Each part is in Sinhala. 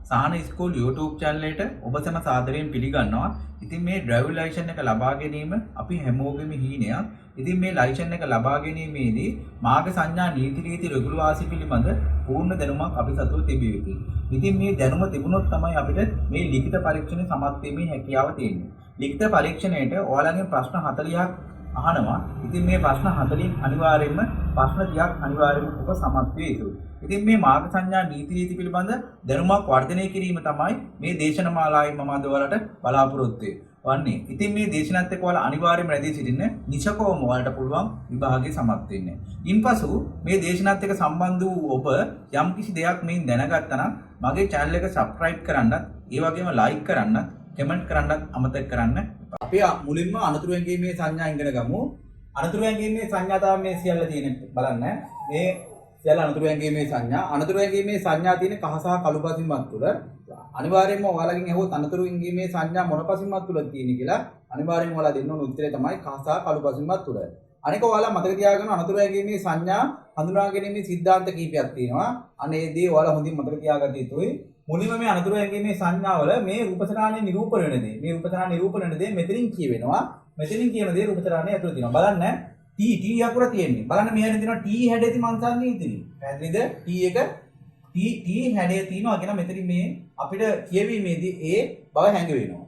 සාන ස්කූල් YouTube channel එකට ඔබ සැම සාදරයෙන් පිළිගන්නවා. ඉතින් මේ ඩ්‍රයිවිං ලයිසන් එක ලබා ගැනීම අපි හැමෝගෙම හීනයක්. ඉතින් මේ ලයිසන් එක ලබා ගැනීමේදී මාර්ග සංඥා නීති රීති රෙගුල වාසි පිළිබඳ පූර්ණ දැනුමක් අපි සතුව තිබිය යුතුයි. ඉතින් මේ දැනුම තිබුණොත් තමයි අපිට මේ ලිඛිත පරීක්ෂණය සමත් වීමේ හැකියාව තියෙන්නේ. ලිඛිත පරීක්ෂණයට ඔයාලගෙන් ප්‍රශ්න 40ක් අහනවා. ඉතින් මේ ප්‍රශ්න 40න් අනිවාර්යයෙන්ම ප්‍රශ්න 30ක් අනිවාර්යයෙන්ම ඔබ සමත් විය යුතුයි. ඉතින් මේ මාර්ග සංඥා නීති රීති පිළිබඳ දැනුමක් වර්ධනය කිරීම තමයි මේ දේශනමාලාවෙන් මම අද ඔයාලට බලාපොරොත්තු වෙන්නේ. ඉතින් මේ දේශනාවත් එක්ක ඔයාලා අනිවාර්යයෙන්ම රැඳී සිටින්න නිසකවම ඔයාලට පුළුවන් විභාගයේ සමත් වෙන්න. ඉන්පසු මේ දේශනාවත් එක්ක සම්බන්ධ වූ ඔබ යම්කිසි දෙයක් මේ දැනගත්තා නම් මගේ channel එක subscribe කරන්නත්, ඒ වගේම like කරන්නත්, comment කරන්නත් අමතක කරන්න. අපි මුලින්ම අනතුරු වැංගීමේ සංඥා ඉගෙන ගමු. අනතුරු වැංගීමේ සංඥා තමයි මේ සියල්ල තියෙන බලන්න. මේ සියල්ල අනතුරු වැංගීමේ සංඥා. අනතුරු වැංගීමේ සංඥා තියෙන කහ සහ කළු පසින්මත් තුල. අනිවාර්යයෙන්ම ඔයාලගෙන් අහුවොත් අනතුරු වැංගීමේ සංඥා මොන පසින්මත් තුල තියෙන කියලා අනිවාර්යයෙන්ම ඔයාලා දෙන්න ඕන උත්තරේ තමයි කහ සහ කළු පසින්මත් තුල. අනික ඔයාලා මතක තියාගන්න අනතුරු වැංගීමේ සංඥා හඳුනා ගැනීමේ સિદ્ધාන්ත කීපයක් තියෙනවා. අනේ ඒ දේ ඔයාලා හොඳින් මතක තියාගන්න යුතුයි. මුලින්ම මේ අනතුරු වැංගීමේ සංඥාවල මේ රූපසරාණේ නිරූපණය වෙන දේ. මේ රූපසරාණේ නිරූපණය වෙන දේ මෙතනින් කියවෙනවා. මෙතනින් කියන දේ රූපසරාණේ ඇතුළේ තියෙනවා. බලන්න T අකුර තියෙන්නේ. බලන්න මෙහෙන් තියෙනවා T හැඩේ තියෙන මංසන්නේ ඉතිරි. පැහැදිලිද? T එක T හැඩේ තියෙනවා කියන මෙතනින් මේ අපිට කියවීමේදී ඒ බව හැඟවෙනවා.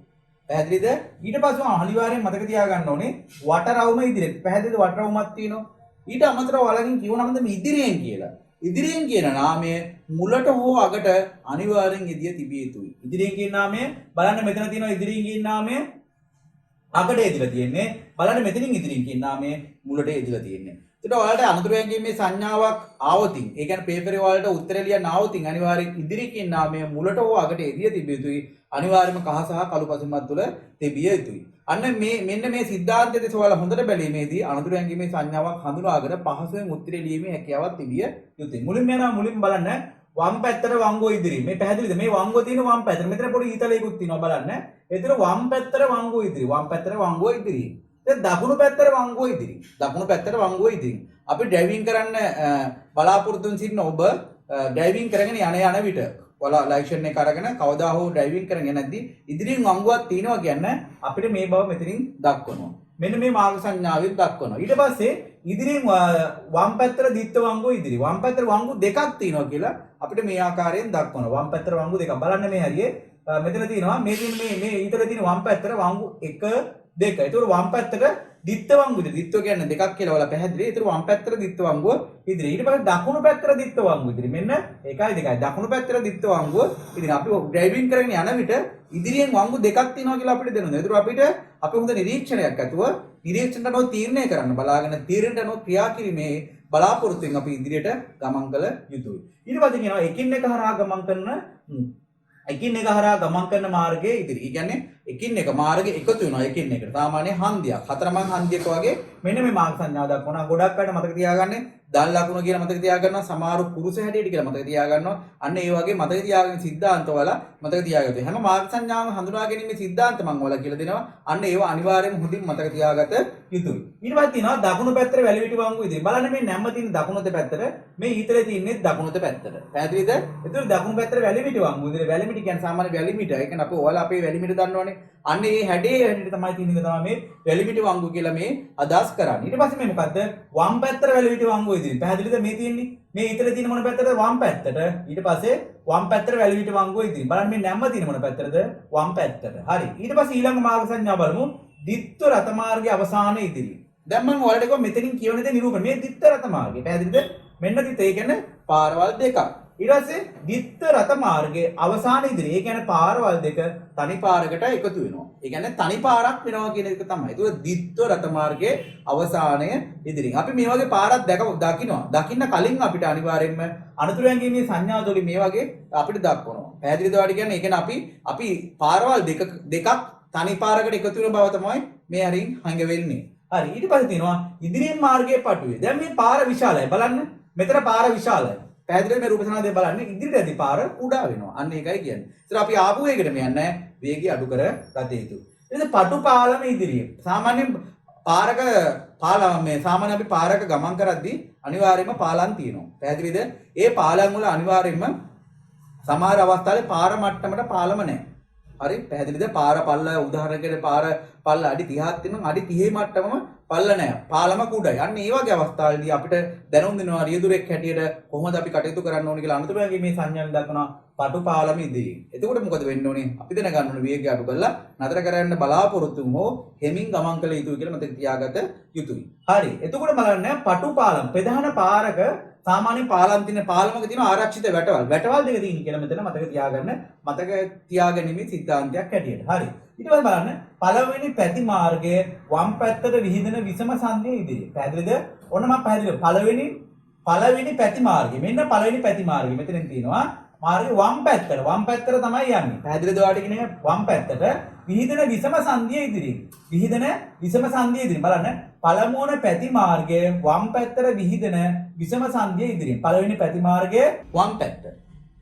පැහැදිලිද? ඊට පස්සේ අනිවාර්යෙන් මතක තියාගන්න ඕනේ වටරවුම ඉදිරියට. පැහැදිලිද? වටරවුමක් තියෙනවා. ඊට අමතරව ඔයාලගෙන් කියවනමද මේ ඉදිරියෙන් කියලා. ඉදිරියෙන් කියන නාමය මුලට හෝ අගට අනිවාර්යෙන් යෙදිය තිබිය යුතුයි. ඉදිරියෙන් කියන නාමය බලන්න මෙතන තියෙනවා ඉදිරියෙන් කියන නාමය අගට යෙදලා තියෙන්නේ. බලන්න මෙතනින් ඉදිරියෙන් කියන නාමය මුලට යෙදලා තියෙන්නේ. ඒකට ඔයාලට අනතුරු වැංගීමේ සංඥාවක් ආවොතින් ඒ කියන්නේ පේපරේ ඔයාලට උත්තර ලියන්න ආවොතින් අනිවාර්යෙන් ඉදිරි කියන නාමය මුලට හෝ අගට යෙදිය තිබිය යුතුයි. අනිවාර්යයෙන්ම කහ සහ කළු පසින්මත් තුල තිබිය යුතුයි. අන්න මෙන්න මේ સિદ્ધාන්තය දෙස ඔයාලා හොඳට බැලීමේදී අනතුරු වැංගීමේ සංඥාවක් හඳුනාගෙන පහසුවෙන් උත්තරේ ලියීමේ හැකියාවක් තිබිය යුතුයි. මුලින්ම බලන්න වම් පැත්තට වංගෝ ඉදිරි. මේ පැහැදිලිද? මේ වංගෝ තියෙන වම් පැත්තට. මෙතන පොඩි ඊතලයකුත් තියෙනවා බලන්න. ඒතර වම් පැත්තට වංගෝ ඉදිරි. වම් පැත්තට වංගෝ ඉදිරි. දැන් දකුණු පැත්තට වංගෝ ඉදිරි. දකුණු පැත්තට වංගෝ ඉදිරි. අපි ඩ්‍රයිවිං කරන්න බලාපොරොත්තු වෙන සිටින ඔබ ඩ්‍රයිවිං කරගෙන යන විට ඔයාලා ලයිසන් එක අරගෙන කවදා හෝ ඩ්‍රයිවිං කරගෙන යනදී ඉදිරියෙන් වංගුවක් තියෙනවා කියන්නේ අපිට මේ බව මෙතනින් දක්වනවා. මෙන්න මේ මාර්ග සංඥාවෙන් දක්වනවා. ඊට පස්සේ ඉදිරියෙන් වම් පැත්තට දිත්ත වංගුව ඉදිරි. වම් පැත්තට වංගු දෙකක් තියෙනවා කියලා අපිට මේ ආකාරයෙන් දක්වනවා. වම් පැත්තට වංගු දෙකක්. බලන්න මේ හරියේ මෙතන තියෙනවා මේ ඊතල තියෙන වම් පැත්තට වංගු 1 2. ඒතකොට වම් පැත්තට දිත්ත වංගුද දිත්ත කියන්නේ දෙකක් කියලා ඔයාලා පැහැදිලි. ඒතර වම් පැත්තට දිත්ත වංගුව ඉදිරි. ඊට පස්සේ දකුණු පැත්තට දිත්ත වංගුව ඉදිරි. මෙන්න 1යි 2යි. දකුණු පැත්තට දිත්ත වංගුව ඉදිරි. අපි ඩ්‍රයිවිං කරගෙන යන විට ඉදිරියෙන් වංගු දෙකක් තියෙනවා කියලා අපිට දැනුණා. ඒතර අපිට හොඳ නිරීක්ෂණයක් ඇතුව නිරීක්ෂණයට අනුව තීරණය කරන්න බලාගෙන තීරණයට අනුව ක්‍රියා කිරීමේ බලාපොරොත්තුෙන් අපි ඉදිරියට ගමන් කළ යුතුයි. ඊට පස්සේ කියනවා එකින් එක හරහා ගමන් කරන මාර්ගයේ ඉදිරි. ඒ කියන්නේ එකින් එක මාර්ගය එකතු වෙනවා එකින් එකට. සාමාන්‍ය හන්දියක්, හතරමං හන්දියක වගේ මෙන්න මේ මාර්ග සංඥා දක්වනවා. ගොඩක් අයට මතක තියාගන්න දල් ලකුණ කියලා මතක තියාගන්නවා. සමහර පුරුෂ හැටියට කියලා මතක තියාගන්නවා. අන්න ඒ වගේ මතක තියාගන්න સિદ્ધාන්ත වල මතක තියාගන්න. හැම මාර්ග සංඥාවම හඳුනා ගැනීමේ સિદ્ધාන්ත මම ඔයාලා කියලා දෙනවා. අන්න ඒවා අනිවාර්යයෙන්ම හොඳින් මතක තියාගත යුතුයි. ඊට පස්සේ තියෙනවා දකුණු පැත්තට වැලිවිටි වංගු ඉදිරි. බලන්න මේ නැම්ම තියෙන දකුණුත පැත්තට මේ ඊතලේ තියෙන්නේ දකුණුත පැත්තට. පැහැදිලිද? ඒතර දකුණු පැත්තට වැලිවිටි වංගු ඉදිරි. වැලිවිටි කියන්නේ සාමාන්‍ය වැලිමිට. ඒ කියන්නේ අපි ඔයාලා අපේ වැලිමිට දන්නවනේ. අන්න ඒ හැඩේ හැඩේ තමයි තියෙන එක තමයි මේ වැලිමිටි වංගු කියලා මේ අදහස් කරන්නේ. ඊට පස්සේ මේ මොකද්ද? වම් පැත්තට වැලිවිටි වංගු ඉදිරි. පැහැදිලිද? මේ තියෙන්නේ මේ ඊතලේ තියෙන මොන පැත්තටද? වම් පැත්තට. ඊට පස්සේ වම් පැත්තට වැලිවිටි වංගු ඉදිරි. බලන්න මේ නැම්ම තියෙන මොන පැත්තටද? වම් පැත්තට. හරි. ඊට පස්සේ ඊළඟ මාර්ග සංඥා බලමු. දිත්ත රත මාර්ගයේ අවසානයේ ඉදිරි. දැන් මම ඔයාලට කිව්වා මෙතනින් කියවන දේ නිරූපණ. මේ දිත්ත රත මාර්ගය. පැහැදිලිද? මෙන්න දිත්ත. ඒ කියන්නේ පාරවල් දෙකක්. ඊට පස්සේ දිත්ත රත මාර්ගයේ අවසාන ඉදිරි. ඒ කියන්නේ පාරවල් දෙක තනි පාරකට එකතු වෙනවා. ඒ කියන්නේ තනි පාරක් වෙනවා කියන එක තමයි. ඒක දිත්ත රත මාර්ගයේ අවසානය ඉදිරි. අපි මේ වගේ පාරක් දකින්නවා. දකින්න කලින් අපිට අනිවාර්යයෙන්ම අනතුරු වැංගීමේ සංඥාවලින් මේ වගේ අපිට දක්වනවා. පැහැදිලිද ඔයාලට කියන්නේ? ඒ කියන්නේ අපි පාරවල් දෙකක් තනි පාරකට එකතු වෙන බව තමයි මේ හරින් හංග වෙන්නේ. හරි. ඊට පස්සේ තියෙනවා ඉදිරියෙන් මාර්ගයේ පටුවේ. දැන් මේ පාර විශාලයි. බලන්න. මෙතන පාර විශාලයි. පැහැදිලිව මේ රූපසනාදේ බලන්න ඉදිරියට ඇති පාර කුඩා වෙනවා. අන්න ඒකයි කියන්නේ. ඒතර අපි ආපු වේගයකට මේ යන්නේ වේගය අඩු කර ගත යුතුයි. ඊට පටු පාලම ඉදිරිය. සාමාන්‍යයෙන් සාමාන්‍ය අපි පාරක ගමන් කරද්දී අනිවාර්යයෙන්ම පාලම් තියෙනවා. පැහැදිලිද? ඒ පාලම් වල අනිවාර්යයෙන්ම සමහර අවස්ථාවල පාර මට්ටමට පාලම නැහැ. හරි පැහැදිලිද? පාර පල්ල උදාහරණයකට පාර පල්ල අඩි 30ක් තියෙනවා. අඩි 30 මට්ටමම පල්ල නැහැ. පාලම කුඩයි. අන්න ඒ වගේ අවස්ථාවලදී අපිට දැනුම් දෙනවා රියදුරෙක් හැටියට කොහොමද අපි කටයුතු කරන්න ඕනේ කියලා අනුතරගේ මේ සංඥාවෙන් දක්වනවා පටු පාලම ඉදිරියෙන්. එතකොට මොකද වෙන්න ඕනේ? අපි දැනගන්න ඕනේ වේගය අඩු කරලා නතර කරන්න බලාපොරොත්තු වුමෝ හෙමින් ගමන් කළ යුතුයි කියලා මතක තියාගත යුතුයි. හරි. එතකොට බලන්න පටු පාලම ප්‍රධාන පාරක සාමාන්‍ය පාලම් තියෙන පාලමක තියෙන ආරක්ෂිත වැටවල්. වැටවල් දෙක තියෙන කියලා මෙතන මතක තියාගන්න. මතක තියාගැනීමේ සිද්ධාන්තයක් හැටියට. හරි. ඊට පස්සේ බලන්න පළවෙනි පැති මාර්ගයේ වම් පැත්තට විහිදෙන විසම සංදිය ඉදිරිය. පැහැදිලිද? ඔන්න මම පැහැදිලි පළවෙනි පැති මාර්ගය. මෙන්න පළවෙනි පැති මාර්ගය. මෙතනින් තියෙනවා මාර්ගය වම් පැත්තට. වම් පැත්තට තමයි යන්නේ. පැහැදිලිද ඔයාලට කියන්නේ වම් පැත්තට විහිදෙන විසම සංදිය ඉදිරිය. විහිදෙන විසම සංදිය ඉදිරිය. බලන්න පළමුවන පැති මාර්ගයේ වම් පැත්තට විහිදෙන විසම සංදිය ඉදිරිය. පළවෙනි පැති මාර්ගයේ වම් පැත්ත.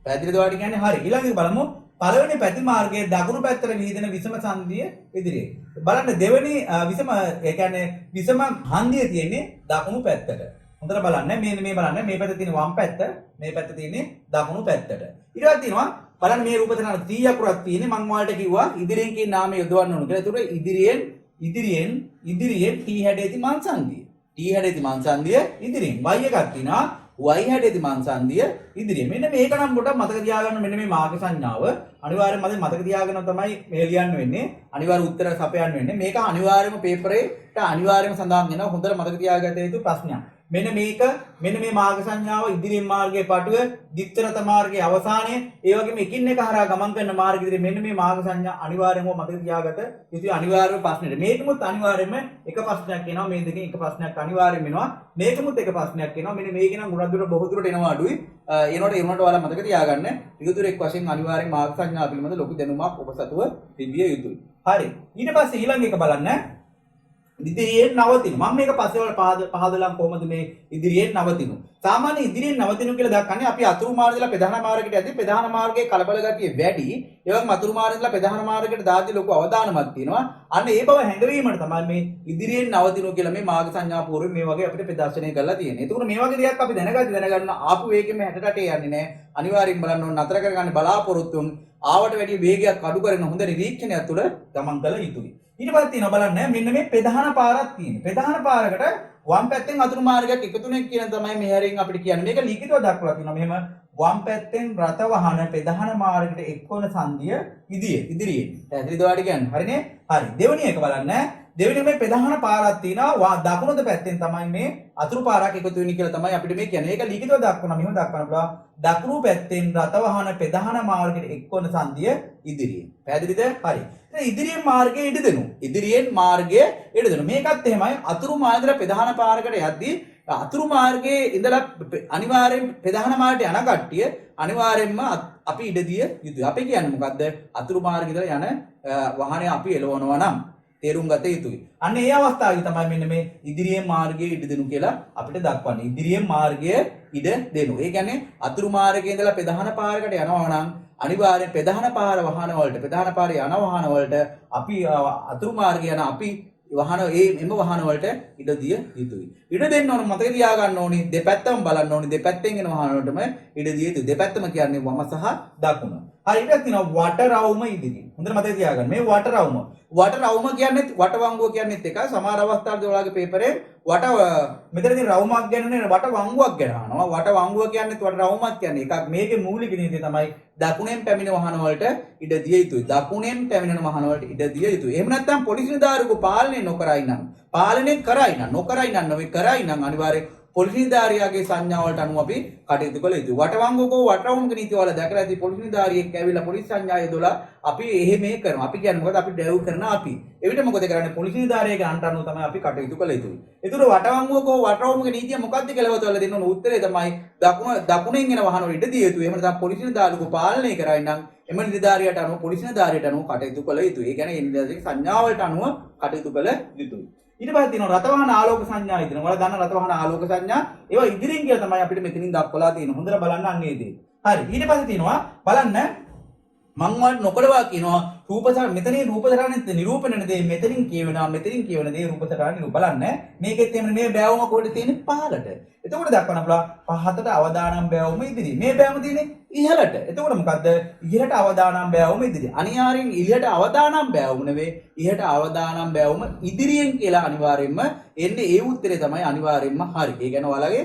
පැහැදිලිද ඔයාලට කියන්නේ? හරි. ඊළඟට බලමු පළවෙනි පැති මාර්ගයේ දකුණු පැත්තට විහිදෙන විසම සංදිය ඉදිරියේ. බලන්න දෙවෙනි විසම ඒ කියන්නේ විසම හන්දිය තියෙන්නේ දකුණු පැත්තට. හොඳට බලන්න මේ බලන්න මේ පැත්තේ තියෙන වම් පැත්ත මේ පැත්තේ තියෙන්නේ දකුණු පැත්තට. ඊට පස්සේ තියෙනවා බලන්න මේ රූප තනන 30 අකුරක් තියෙන්නේ මම ඔයාලට කිව්වා ඉදිරියෙන් කියන නාමය යොදවන්න ඕන කියලා. ඒතකොට ඉදිරියෙන් T හැඩයේදී මං සංදිය. T හැඩයේදී මං සංදිය ඉදිරියෙන් y එකක් තියෙනවා y හැඩයේදී මං සංදිය ඉදිරියෙන්. මෙන්න මේක නම් පොඩක් මතක තියාගන්න. මෙන්න මේ මාර්ග සංඥාව අනිවාර්යයෙන්ම මතක තියාගෙන තමයි මේ ලියන්න වෙන්නේ. අනිවාර්ය උත්තර සපයන්න වෙන්නේ. මේක අනිවාර්යයෙන්ම පේපරේට අනිවාර්යයෙන්ම සඳහන් වෙනවා. හොඳට මතක තියාගත යුතු ප්‍රශ්නයක්. මෙන්න මේ මාර්ග සංඥාව ඉදිරියෙන් මාර්ගයේ පටුව දිත්තරත මාර්ගයේ අවසානයේ ඒ වගේම එකින් එක හරහා ගමන් කරන මාර්ග ඉදිරියේ මෙන්න මේ මාර්ග සංඥා අනිවාර්යයෙන්ම මතක තියාගත යුතු අනිවාර්ය ප්‍රශ්නෙට. මේකමුත් අනිවාර්යයෙන්ම එක ප්‍රශ්නයක් එනවා. මේ දෙකෙන් එක ප්‍රශ්නයක් අනිවාර්යයෙන්ම එනවා. මේකමුත් එක ප්‍රශ්නයක් එනවා. මෙන්න මේක නම් ගුණ දුර බොහෝ දුරට එනවා අඩුයි. ඒනොට ඔයාලා මතක තියාගන්න. ඍතුරෙක් වශයෙන් අනිවාර්යෙන් මාර්ග සංඥා පිළිබඳ ලොකු දැනුමක් ඔබ සතුව තිබිය යුතුයි. හරි. ඊට පස්සේ ඊළඟ එක බලන්න. ඉදිරියෙන් නවතින. මම මේක පස්සේ වල පහදලා කොහොමද මේ ඉදිරියෙන් නවතිනු. සාමාන්‍ය ඉදිරියෙන් නවතිනු කියලා දක්වන්නේ අපි අතුරු මාර්ගයලා ප්‍රධාන මාර්ගයට යද්දී ප්‍රධාන මාර්ගයේ කලබල ගතිය වැඩි. ඒ වගේම අතුරු මාර්ගයලා ප්‍රධාන මාර්ගයට දාද්දී ලොකු අවදානමක් තියෙනවා. අන්න ඒ බව හැඟවීමට තමයි මේ ඉදිරියෙන් නවතිනු කියලා මේ මාර්ග සංඥා පූර්වයෙන් මේ වගේ අපිට ප්‍රදර්ශනය කරලා තියෙන්නේ. ඒකෝර මේ වගේ දෙයක් අපි දැනගන්න ආපු වේගෙම 60ට යන්නේ නැහැ. අනිවාර්යෙන් බලන්න ඕන නතර කරගන්න බලාපොරොත්තු වුන් ආවට වැඩි වේගයක් අඩු කරන හොඳ නිරීක්ෂණයක් තුළ ගමන් කළ යුතුයි. ඊට පස්සේ තියෙනවා බලන්න මෙන්න මේ ප්‍රධාන පාරක් තියෙනවා. ප්‍රධාන පාරකට වම් පැත්තෙන් අතුරු මාර්ගයක් එකතුනෙක් කියන තමයි මේ හැරෙන් අපිට කියන්නේ. මේක ලිඛිතව දක්වලා තියෙනවා. මෙහෙම වම් පැත්තෙන් රථ වහන ප්‍රධාන මාර්ගයට එක්වන සංදිය ඉදිරියෙන්. පැහැදිලිද ඔයාලට කියන්නේ? හරිනේ? හරි. දෙවෙනි එක බලන්න. දෙවෙනි මේ ප්‍රධාන පාරක් තියෙනවා. දකුණු පැත්තෙන් තමයි මේ අතුරු පාරක් එකතු වෙන්නේ කියලා තමයි අපිට මේ කියන්නේ. ඒක ලිඛිතව දක්වනවා. මෙහෙම දක්වන්න පුළුවන්. දකුණු පැත්තෙන් රථ වහන ප්‍රධාන මාර්ගයට එක්වන සංදිය ඉදිරියෙන්. පැහැදිලිද? හරි. ඉදිරියෙන් මාර්ගයේ ඉඩ දෙනු. මේකත් එහෙමයි අතුරු මාර්ගයට ප්‍රධාන පාරකට යද්දී අතුරු මාර්ගයේ ඉඳලා අනිවාර්යෙන් ප්‍රධාන මාර්ගයට යන කට්ටිය අනිවාර්යෙන්ම අපි ඉඩ දිය යුතුයි. අපි කියන්නේ මොකද්ද? අතුරු මාර්ගයේ ඉඳලා යන වාහනේ අපි එලවනවා නම් තේරුම් ගත යුතුයි. අන්න ඒ අවස්ථාවේ තමයි මෙන්න මේ ඉදිරියෙන් මාර්ගයේ ඉඩ දෙනු කියලා අපිට දක්වන්නේ. ඉදිරියෙන් මාර්ගයේ ඉඩ දෙනු. ඒ කියන්නේ අතුරු මාර්ගයේ ඉඳලා ප්‍රධාන පාරකට යනවා නම් අනිවාර්යෙන් ප්‍රධාන පාර වාහන වලට ප්‍රධාන පාරේ යන වාහන වලට අපි අතුරු මාර්ගය යන අපි වාහන එම වාහන වලට ඉඩ දිය යුතුයි. ඉඩ දෙන්න ඕන මතක තියාගන්න ඕනි. දෙපැත්තම බලන්න ඕනි. දෙපැත්තෙන් එන වාහන වලටම ඉඩ දිය යුතුයි. දෙපැත්තම කියන්නේ වම සහ දකුණ. හරි ඊට තියෙනවා වටරවුම ඉදිරිය. හොඳට මතක තියාගන්න. මේ වටරවුම කියන්නේ වටවංගුව කියන්නේත් එකයි. සමහර අවස්ථාවලදී ඔයාලගේ පේපරේ මෙතනදී රවුමක් ගැනනේ වටවංගුවක් ගැන අහනවා. වටවංගුව කියන්නේත් වටරවුමක් කියන්නේ එකක්. මේකේ මූලික නීතිය තමයි දකුණෙන් පැමිණෙන වාහන වලට ඉඩ දිය යුතුයි. දකුණෙන් පැමිණෙන වාහන වලට ඉඩ දිය යුතුයි. එහෙම නැත්නම් පොලිස් නිලධාරියෙකු පාලනය නොකරයි නම් අනිවාර්යෙන් පොලිස් නිලධාරියාගේ සංඥා වලට අනුව අපි කටයුතු කළ යුතුයි. වටවංගුක නීතිය වල දැකලා ඇති පොලිස් නිලධාරියෙක් ඇවිල්ලා පොලිස් සංඥාය දොලා අපි එහෙම කරනවා. අපි කියන්නේ මොකද? අපි ඩ්‍රයිව් කරන අපි. එවිට මොකද කරන්නේ? පොලිස් නිලධාරියාගේ අන්ට අනුව තමයි අපි කටයුතු කළ යුතුයි. ඒතර වටවංගුක නීතිය මොකක්ද කියලා වතවල දෙන්න ඕන උත්තරේ තමයි දකුණෙන් එන වාහන වල ඉඩ දිය යුතුයි. එහෙම නැත්නම් පොලිස් නිලධාරියෙකු පාලනය කරයි නම් එම නිලධාරියට අනුව පොලිස් නිලධාරියට අනුව කටයුතු කළ යුතුයි. ඒ කියන්නේ නිලධාරියාගේ සංඥා වලට අනුව කටයුතු කළ යුතුයි. ඊට පස්සේ තියෙනවා රථවාහන ආලෝක සංඥා ඉදිරිය. ඔයාලා දන්න රථවාහන ආලෝක සංඥා ඒවා ඉදිරියෙන් කියලා තමයි අපිට මෙතනින් දක්වලා තියෙන්නේ. හොඳට බලන්න අන්නේ දේ. හරි. ඊට පස්සේ තියෙනවා බලන්න මම ඔයාලට නොකඩවා කියනවා රූපසර මෙතනින් රූපසරානේ නිරූපණය දේ මෙතනින් කියවෙනවා මෙතනින් කියවන දේ රූපසරානේ බලන්න මේකෙත් එන්නේ මේ බෑවුම කොහෙද තියෙන්නේ පහළට. එතකොට දක්වන්න පුළුවන් පහතට අවදානම් බෑවුම ඉදිරි. මේ බෑවුම තියෙන්නේ ඉහළට. එතකොට මොකද්ද? ඉහළට අවදානම් බෑවුම ඉදිරි. අනිවාර්යෙන් ඉහළට අවදානම් බෑවුම නෙවෙයි ඉහළට අවදානම් බෑවුම ඉදිරියෙන් කියලා අනිවාර්යෙන්ම එන්නේ ඒ උත්තරේ තමයි අනිවාර්යෙන්ම හරි. ඒ කියන්නේ ඔයාලගේ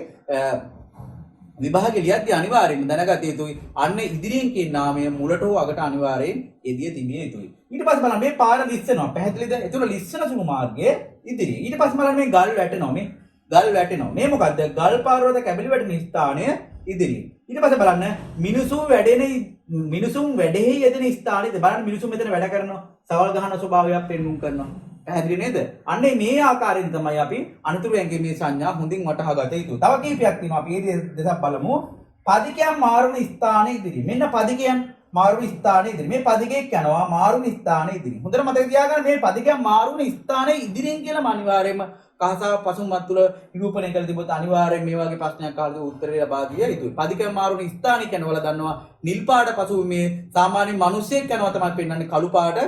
විභාගේ ලියද්දී අනිවාර්යෙන්ම දැනගත යුතුයි. අන්න ඉදිරියෙන් කියන නාමය මුලට හෝ අගට අනිවාර්යෙන් එදිය තිබිය යුතුයි. ඊට පස්සේ බලන්න මේ පාර ලිස්සනවා. පැහැදිලිද? ඒතකොට ලිස්සන සුළු මාර්ගයේ ඉදිරිය. ඊට පස්සේ බලන්න මේ ගල් වැටෙනවා. මේ ගල් වැටෙනවා. මේ මොකද්ද? ගල් පාරවල කැබලි වැටෙන ස්ථානය ඉදිරිය. ඊට පස්සේ බලන්න මිනිසුන් වැඩෙහි යෙදෙන ස්ථානෙද බලන්න මිනිසුන් මෙතන වැඩ කරනවා. සවල් ගහන ස්වභාවයක් පෙන්වුම් කරනවා. පැහැදිලි නේද? අන්න මේ ආකාරයෙන් තමයි අපි අනුතුරු ඇඟීමේ සංඥා හොඳින් වටහා ගත යුතු. තව කීපයක් තියෙනවා. අපි මේ දෙකක් බලමු. පදිකයන් මාරුන ස්ථානය ඉදිරි. මෙන්න පදිකයන් මාරුන ස්ථානය ඉදිරි. මේ පදිකයක් යනවා මාරුන ස්ථානය ඉදිරි. හොඳට මතක තියාගන්න මේ පදිකයන් මාරුන ස්ථානය ඉදිරියෙන් කියලාම අනිවාර්යයෙන්ම කහසා පසුමත් තුළ නිරූපණය කළ තිබොත් අනිවාර්යයෙන් මේ වගේ ප්‍රශ්නයක් අහලා උත්තරය ලබා දිය යුතුයි. පදිකයන් මාරුන ස්ථානය කියන වල දන්නවා නිල් පාට පසුබිමේ සාමාන්‍ය මිනිස්සෙක් යනවා තමයි පෙන්වන්නේ කළු පාට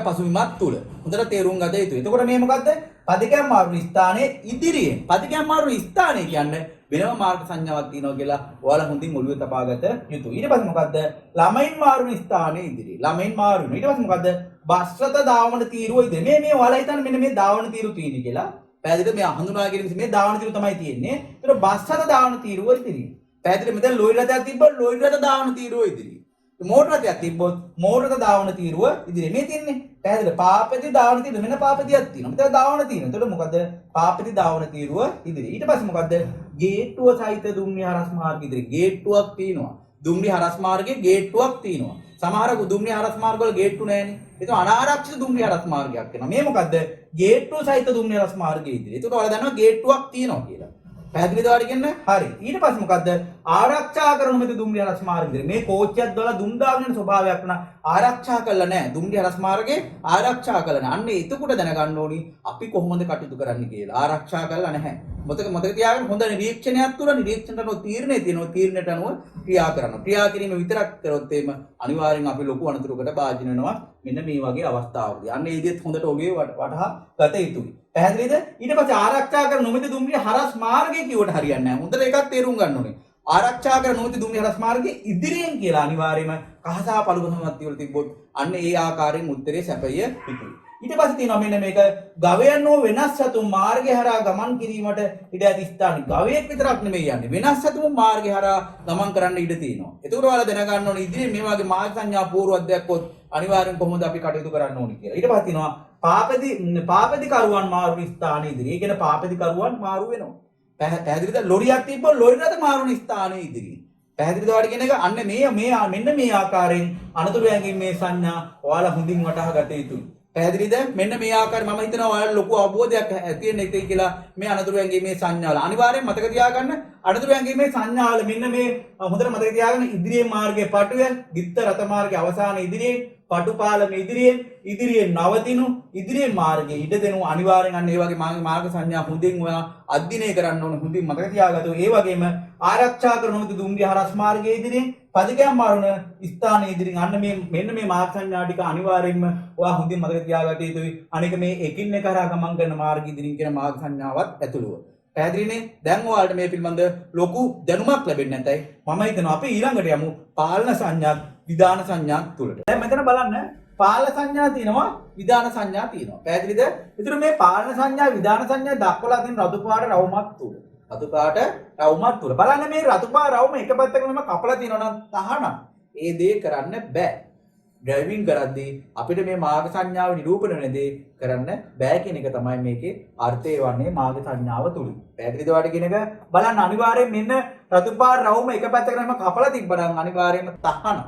පසුබිමක් තුල. හොඳට තේරුම් ගත යුතුයි. එතකොට මේ මොකද්ද? පදිකයන් මාරුන ස්ථානයේ ඉදිරියෙන්. පදිකයන් මාරුන ස්ථානය කියන්නේ වෙනම මාර්ග සංඥාවක් තියෙනවා කියලා ඔයාලා හොඳින් ඔළුවේ තබා ගත යුතුයි. ඊට පස්සේ මොකද්ද? ළමයින් මාරුන ස්ථානයේ ඉදිරිය. ළමයින් මාරුන. ඊට පස්සේ මොකද්ද? බස්රත ධාවන තීරුව ඉදිරිය. මේ ඔයාලා හිතන්නේ මෙන්න මේ ධාවන තීරුව තියෙන්නේ කියලා. පැහැදිලිද? මේ හඳුනා ගැනීම මේ ධාවන තීරුව තමයි තියෙන්නේ. ඒතර බස්රත ධාවන තීරුව ඉදිරිය. පැහැදිලිද? මෙතන ලෝරි රථයක් තිබ්බොත් ලෝරි රථ ධාවන තීරුව ඉදිරිය. මෝටර රථයක් තිබ්බොත් මෝටර රථ ධාවන තීරුව ඉදිරිය. මේ තියන්නේ පැහැදිලිද? පාපති ධාවන තීරුව මෙන්න පාපතියක් තියෙනවා. මෙතන ධාවන තියෙනවා. එතකොට මොකද? පාපති ධාවන තීරුව ඉදිරිය. ඊට පස්සේ මොකද්ද? ගේට්ටුව සහිත දුම්රිය හරස් මාර්ග ඉදිරිය. ගේට්ටුවක් තියෙනවා. දුම්රිය හරස් මාර්ගයේ ගේට්ටුවක් තියෙනවා. සමහර දුම්රිය හරස් මාර්ග වල ගේට්ටු නැහැනේ. ඒක අනාරක්ෂිත දුම්රිය හරස් මාර්ගයක් වෙනවා. මේ මොකද්ද? ගේට්ටුව සහිත දුම්රිය හරස් මාර්ගයේ ඉදිරිය. ඒකට ඔයාලා දන්නවා ගේට්ටුවක් තියෙනවා කියලා. පැහැදිලිද ඔයාලට කියන්න? හරි. ඊට පස්සේ මොකද්ද? ආරක්ෂා කරන මෙත දුම්රිය හරස් මාර්ගය ඉදිරිය. මේ කෝච්චියක් දාලා දුම් දාගෙන යන ස්වභාවයක් වුණා. ආරක්ෂා කළා නැහැ. දුම්රිය හරස් මාර්ගයේ ආරක්ෂා කළා නැහැ. අන්න එතකොට දැනගන්න ඕනි අපි කොහොමද කටයුතු කරන්න කියලා. ආරක්ෂා කළා නැහැ. මතක තියාගන්න හොඳ නිරීක්ෂණයක් තුළ නිරීක්ෂණයට අනුව තීරණය තියෙනවා. තීරණයට අනුව ක්‍රියා කරනවා. ක්‍රියා කිරීම විතරක් කරොත් එimhe අනිවාර්යෙන් අපි ලොකු අනතුරකට භාජනය වෙනවා. මෙන්න මේ වගේ අවස්ථාවකදී. අන්න ඒ විදිහට හොඳට ඔළුවේ වටහා ගත යුතුයි. පැහැදිලිද? ඊට පස්සේ ආරක්ෂා කරන නොමිත දුම්රිය හරස් මාර්ගය කියවට හරියන්නේ නැහැ. හොඳට ඒකත් තේරුම් ගන්න ඕනේ. ආරක්ෂා කරන නොමිත දුම්රිය හරස් මාර්ගයේ ඉදිරියෙන් කියලා අනිවාර්යයෙන්ම කහසා පළුගහමත් වල තිබ්බොත් අන්න ඒ ආකාරයෙන් උත්තරේ සැපය යුතුයි. ඊට පස්සේ තියෙනවා මෙන්න මේක ගවයන් හෝ වෙනස් සතුන් මාර්ගය හරහා ගමන් කිරීමට ඉඩ ඇති ස්ථාන. ගවයෙක් විතරක් නෙමෙයි යන්නේ. වෙනස් සතුන් මාර්ගය හරහා ගමන් කරන්න ඉඩ තියෙනවා. ඒකෝර ඔයාලා දැනගන්න ඕනේ ඉදිරියේ මේ වගේ මාර්ග සංඥා පූර්වක් දැක්කොත් අනිවාර්යෙන් කොහොමද අපි කටයුතු කරන්න ඕනේ කියලා. ඊට පස්සේ තියෙනවා පාපති කරුවන් මාරු ස්ථානයේ ඉදිරිය. ඒ කියන්නේ පාපති කරුවන් මාරු වෙනවා. පැහැදිලිද? ලොරියක් තිබ්බොත් ලොරි රථ මාරු ස්ථානයේ ඉදිරිය. පැහැදිලිද ඔයාලට කියන එක? අන්න මෙන්න මේ ආකාරයෙන් අනතුරු ඇඟීමේ සංඥා ඔයාලා හොඳින් වටහා ගත යුතුයි. පැහැදිලිද? මෙන්න මේ ආකාරයෙන් මම හිතනවා ඔයාලට ලොකු අවබෝධයක් තියෙන එකයි කියලා මේ අනතුරු ඇඟීමේ සංඥාවල. අනිවාර්යෙන් මතක තියාගන්න අනතුරු ඇඟීමේ සංඥාවල මෙන්න මේ හොඳට මතක තියාගන්න ඉදිරියේ මාර්ගයේ පටුව, දිත්ත රත මාර්ගයේ අවසාන ඉදිරියේ, පටුපාලම ඉදිරියේ නවතිනු, ඉදිරියේ මාර්ගයේ ඉඩ දෙනු අනිවාර්යෙන් අන්න ඒ වගේ මාර්ග සංඥා හොඳින් ඔයා අධ්‍යයනය කරන්න ඕන. හොඳින් මතක තියාගන්න. ඒ වගේම ආරක්ෂා කරන දුම්රිය හරස් මාර්ගයේ ඉදිරියේ පදිකයන් මාරුන ස්ථානයේ ඉදිරියෙන් අන්න මෙන්න මේ මාර්ග සංඥා ටික අනිවාර්යෙන්ම ඔයා හොඳින් මතක තියාගන්න යුතුයි. අනික මේ එකින් එක කරා ගමන් කරන මාර්ග ඉදිරියෙන් කියන මාර්ග සංඥාවත් ඇතුළුව. පැහැදිලිනේ? දැන් ඔයාලට මේ පිළිබඳ ලොකු දැනුමක් ලැබෙන්නේ නැතයි මම හිතනවා අපි ඊළඟට යමු පාලන සංඥා විධාන සංඥා තුලට. දැන් මෙතන බලන්න පාලන සංඥා තියෙනවා විධාන සංඥා තියෙනවා. පැහැදිලිද? ඒතර මේ පාලන සංඥා විධාන සංඥා දක්වලා තියෙන රතු පාට රවුමක් තුල. රතු පාට රවුමක් තුල. බලන්න මේ රතු පාට රවුම එක පැත්තකම කපලා තියෙනවා නම් තහනම් ඒ දේ කරන්න බෑ. ඩ්‍රයිවිං කරද්දී අපිට මේ මාර්ග සංඥාව නිරූපණය වෙන දේ කරන්න බෑ කියන එක තමයි මේකේ අර්ථය වන්නේ මාර්ග සංඥාව තුලින්. පැහැදිලිද ඔයාලට කියන එක? බලන්න අනිවාර්යෙන් මෙන්න රතු පාට රවුම එක පැත්තකම කපලා තිබ්බනම් අනිවාර්යෙන්ම තහනම්.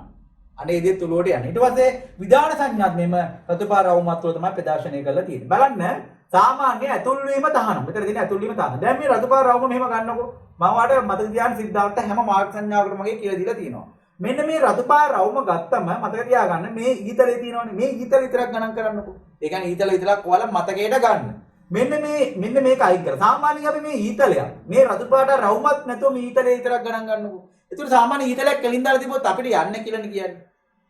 අනේ දේ තුලට යන්නේ. ඊට පස්සේ විධාන සංඥාත් මෙම රතු පාට රවුමත් තුල තමයි ප්‍රදර්ශනය කරලා තියෙන්නේ. බලන්න සාමාන්‍ය ඇතුල් වීම තහනම්. මෙතන තියෙන ඇතුල් වීම තහනම්. දැන් මේ රතු පාට රවුම මෙහෙම ගන්නකො. මම ඔයාලට මතක තියාගන්න සිද්ධාර්ථ හැම මාර්ග සංඥාවකටම මගේ කියලා දීලා තියෙනවා. මෙන්න මේ රතු පාට රවුම ගත්තම මතක තියාගන්න මේ ඊතලේ තියෙනවනේ. මේ ඊතල විතරක් ගණන් කරන්නකො. ඒ කියන්නේ ඊතල විතරක් ඔයාලා මතකයට ගන්න. මෙන්න මේක අයින් කර. සාමාන්‍යයෙන් අපි මේ ඊතලයක් මේ රතු පාට රවුමක් නැතුව මේ ඊතලේ විතරක් ගණන් ගන්නකො. ඒතර සාමාන්‍ය ඊතලයක් කෙලින් දාලා තිබ්බොත් අපිට යන්නේ කියලානේ කියන්නේ.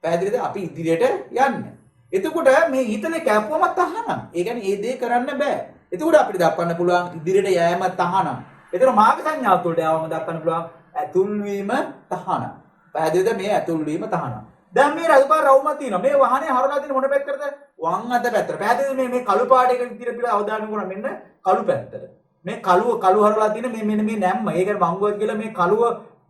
පැහැදිලිද? අපි ඉදිරියට යන්න. එතකොට මේ ඊතලේ කැපුවම තහනම්. ඒ කියන්නේ ඒ දේ කරන්න බෑ. එතකොට අපිට දක්වන්න පුළුවන් ඉදිරියට යෑම තහනම්. එතන මාර්ග සංඥාව තුළට යවම දක්වන්න පුළුවන් ඇතුල් වීම තහනම්. පැහැදිලිද? මේ ඇතුල් වීම තහනම්. දැන් මේ රතුපාර රවුමක් තියෙනවා. මේ වාහනේ හරවලා තියෙන මොන පැත්තටද? වම් අත පැත්තට. පැහැදිලිද? මේ කළු පාට එක විතර පිළ අවධානය කරන මෙන්න කළු පැත්තට. මේ කළු හරවලා තියෙන මෙන්න මේ නැම්ම. ඒ කියන්නේ වංගුවක් කියලා මේ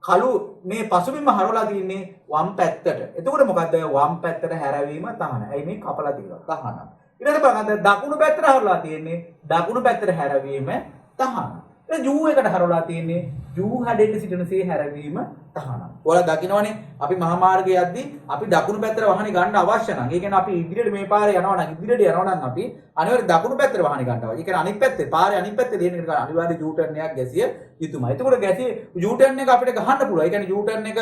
කළු මේ පසුබිම හරවලා තින්නේ වම් පැත්තට. එතකොට මොකද්ද? වම් පැත්තට හැරවීම තහනම්. ඇයි මේ කපලා තියෙනවා? තහනම්. ඊට පස්සේ බලන්න දකුණු පැත්තට හරවලා තියෙන්නේ දකුණු පැත්තට හැරවීම තහනම්. ඒ U එකට හරවලා තියෙන්නේ U හැඩයට සිටිනසේ හැරවීම තහනම්. ඔයාලා දකින්නවනේ අපි මහා මාර්ගයේ යද්දී අපි දකුණු පැත්තට වාහනේ ගන්න අවශ්‍ය නම් ඒ කියන්නේ අපි ඉදිරියට මේ පාරේ යනවා නම් ඉදිරියට යනවා නම් අපි අනිවාර්යෙන් දකුණු පැත්තට වාහනේ ගන්න අවශ්‍යයි. ඒ කියන්නේ අනිත් පැත්තේ පාරේ අනිත් පැත්තේ දෙන එක අනිවාර්යෙන් U turn එකක් ගැසිය යුතුමයි. එතකොට ගැසිය U turn එක අපිට ගහන්න පුළුවන්. ඒ කියන්නේ U turn එක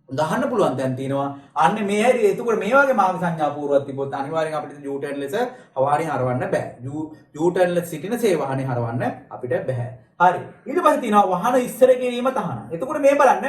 ගහන්න පුළුවන් දැන් තියෙනවා. අන්න මේ හැටි එතකොට මේ වගේ මාර්ග සංඥා පූර්වයක් තිබොත් අනිවාර්යෙන් අපිට U turn ලෙස වාහනේ හරවන්න බෑ. U turn ලෙස සිටිනසේ වාහනේ හරවන්න අපිට බෑ. හරි. ඊට පස්සේ තියෙනවා වාහන ඉස්සර කිරීම තහනම්. එතකොට මේ බලන්න